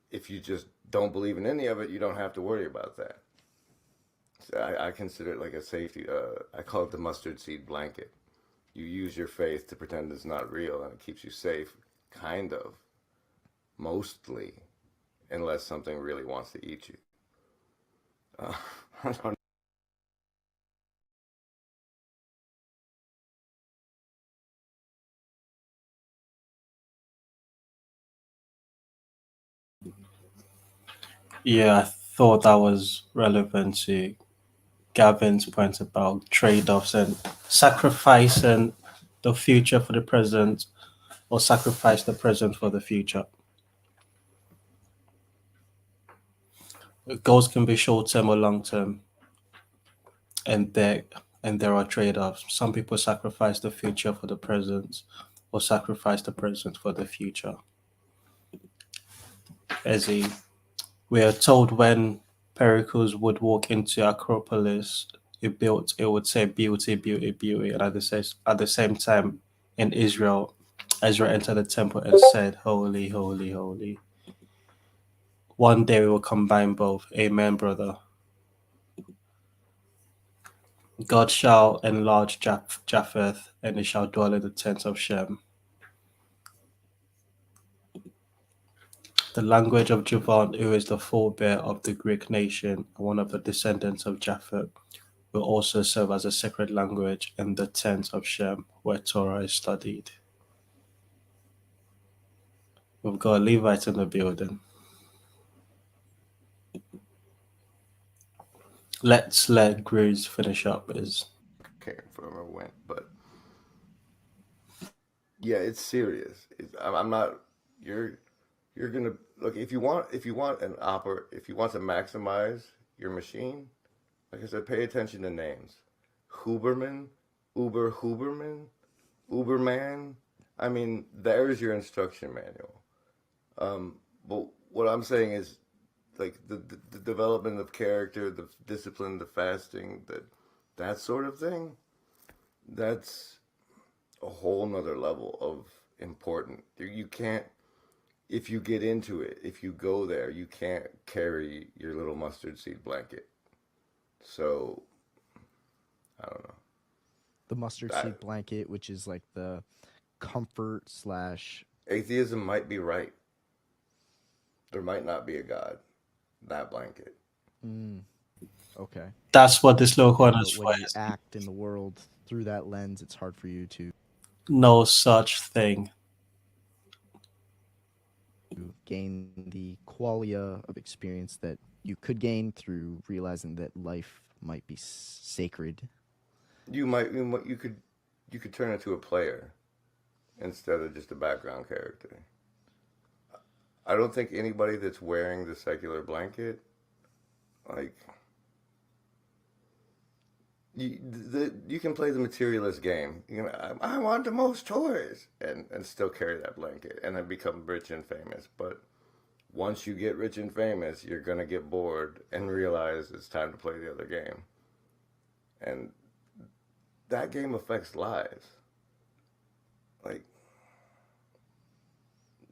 if you just don't believe in any of it, you don't have to worry about that. I consider it like a safety, I call it the mustard seed blanket. You use your faith to pretend it's not real, and it keeps you safe, kind of, mostly, unless something really wants to eat you. I don't know. Yeah, I thought that was relevant to Gavin's point about trade-offs and sacrificing the future for the present, or sacrifice the present for the future. Goals can be short-term or long-term, and there are trade-offs. Some people sacrifice the future for the present, or sacrifice the present for the future. Ezzy, We are told when Pericles would walk into Acropolis, it would say beauty, beauty, beauty, and at the same time in Israel, Ezra entered the temple and said, "Holy, holy, holy." One day we will combine both. Amen, brother. God shall enlarge Japheth, and he shall dwell in the tents of Shem. The language of Javan, who is the forebear of the Greek nation and one of the descendants of Japheth, will also serve as a sacred language in the tents of Shem, where Torah is studied. We've got a Levite in the building. Let's let Grews finish up his. Can't remember when, but yeah, it's serious. I'm not. You're gonna look if you want to maximize your machine. Like I said, pay attention to names. Huberman, Huberman, Uberman. I mean, there's your instruction manual. But what I'm saying is, like the development of character, the discipline, the fasting, that sort of thing. That's a whole nother level of important. You can't, if you get into it, if you go there, you can't carry your little mustard seed blanket. So, I don't know. The mustard seed blanket, which is like the comfort / atheism might be right. There might not be a God. That blanket. Okay. That's what this little corner is But for. when you act in the world through that lens, it's hard for you to No such thing. gain the qualia of experience that you could gain through realizing that life might be sacred. You could turn into a player instead of just a background character. I don't think anybody that's wearing the secular blanket, like, you can play the materialist game. You know, I want the most toys, and still carry that blanket, and then become rich and famous. But once you get rich and famous, you're gonna get bored and realize it's time to play the other game. And that game affects lives. Like,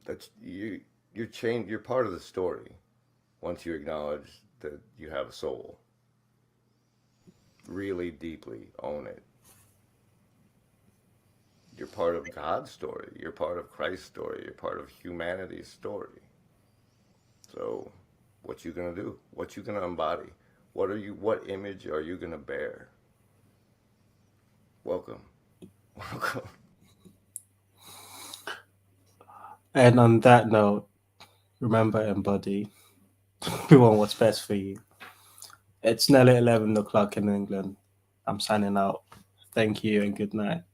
that's you're part of the story once you acknowledge that you have a soul. Really deeply own it. You're part of God's story. You're part of Christ's story. You're part of humanity's story. So, what you gonna do? What you gonna embody? What image are you gonna bear? Welcome. Welcome. And on that note, remember, embody. We want what's best for you. It's nearly 11 o'clock in England. I'm signing out. Thank you and good night.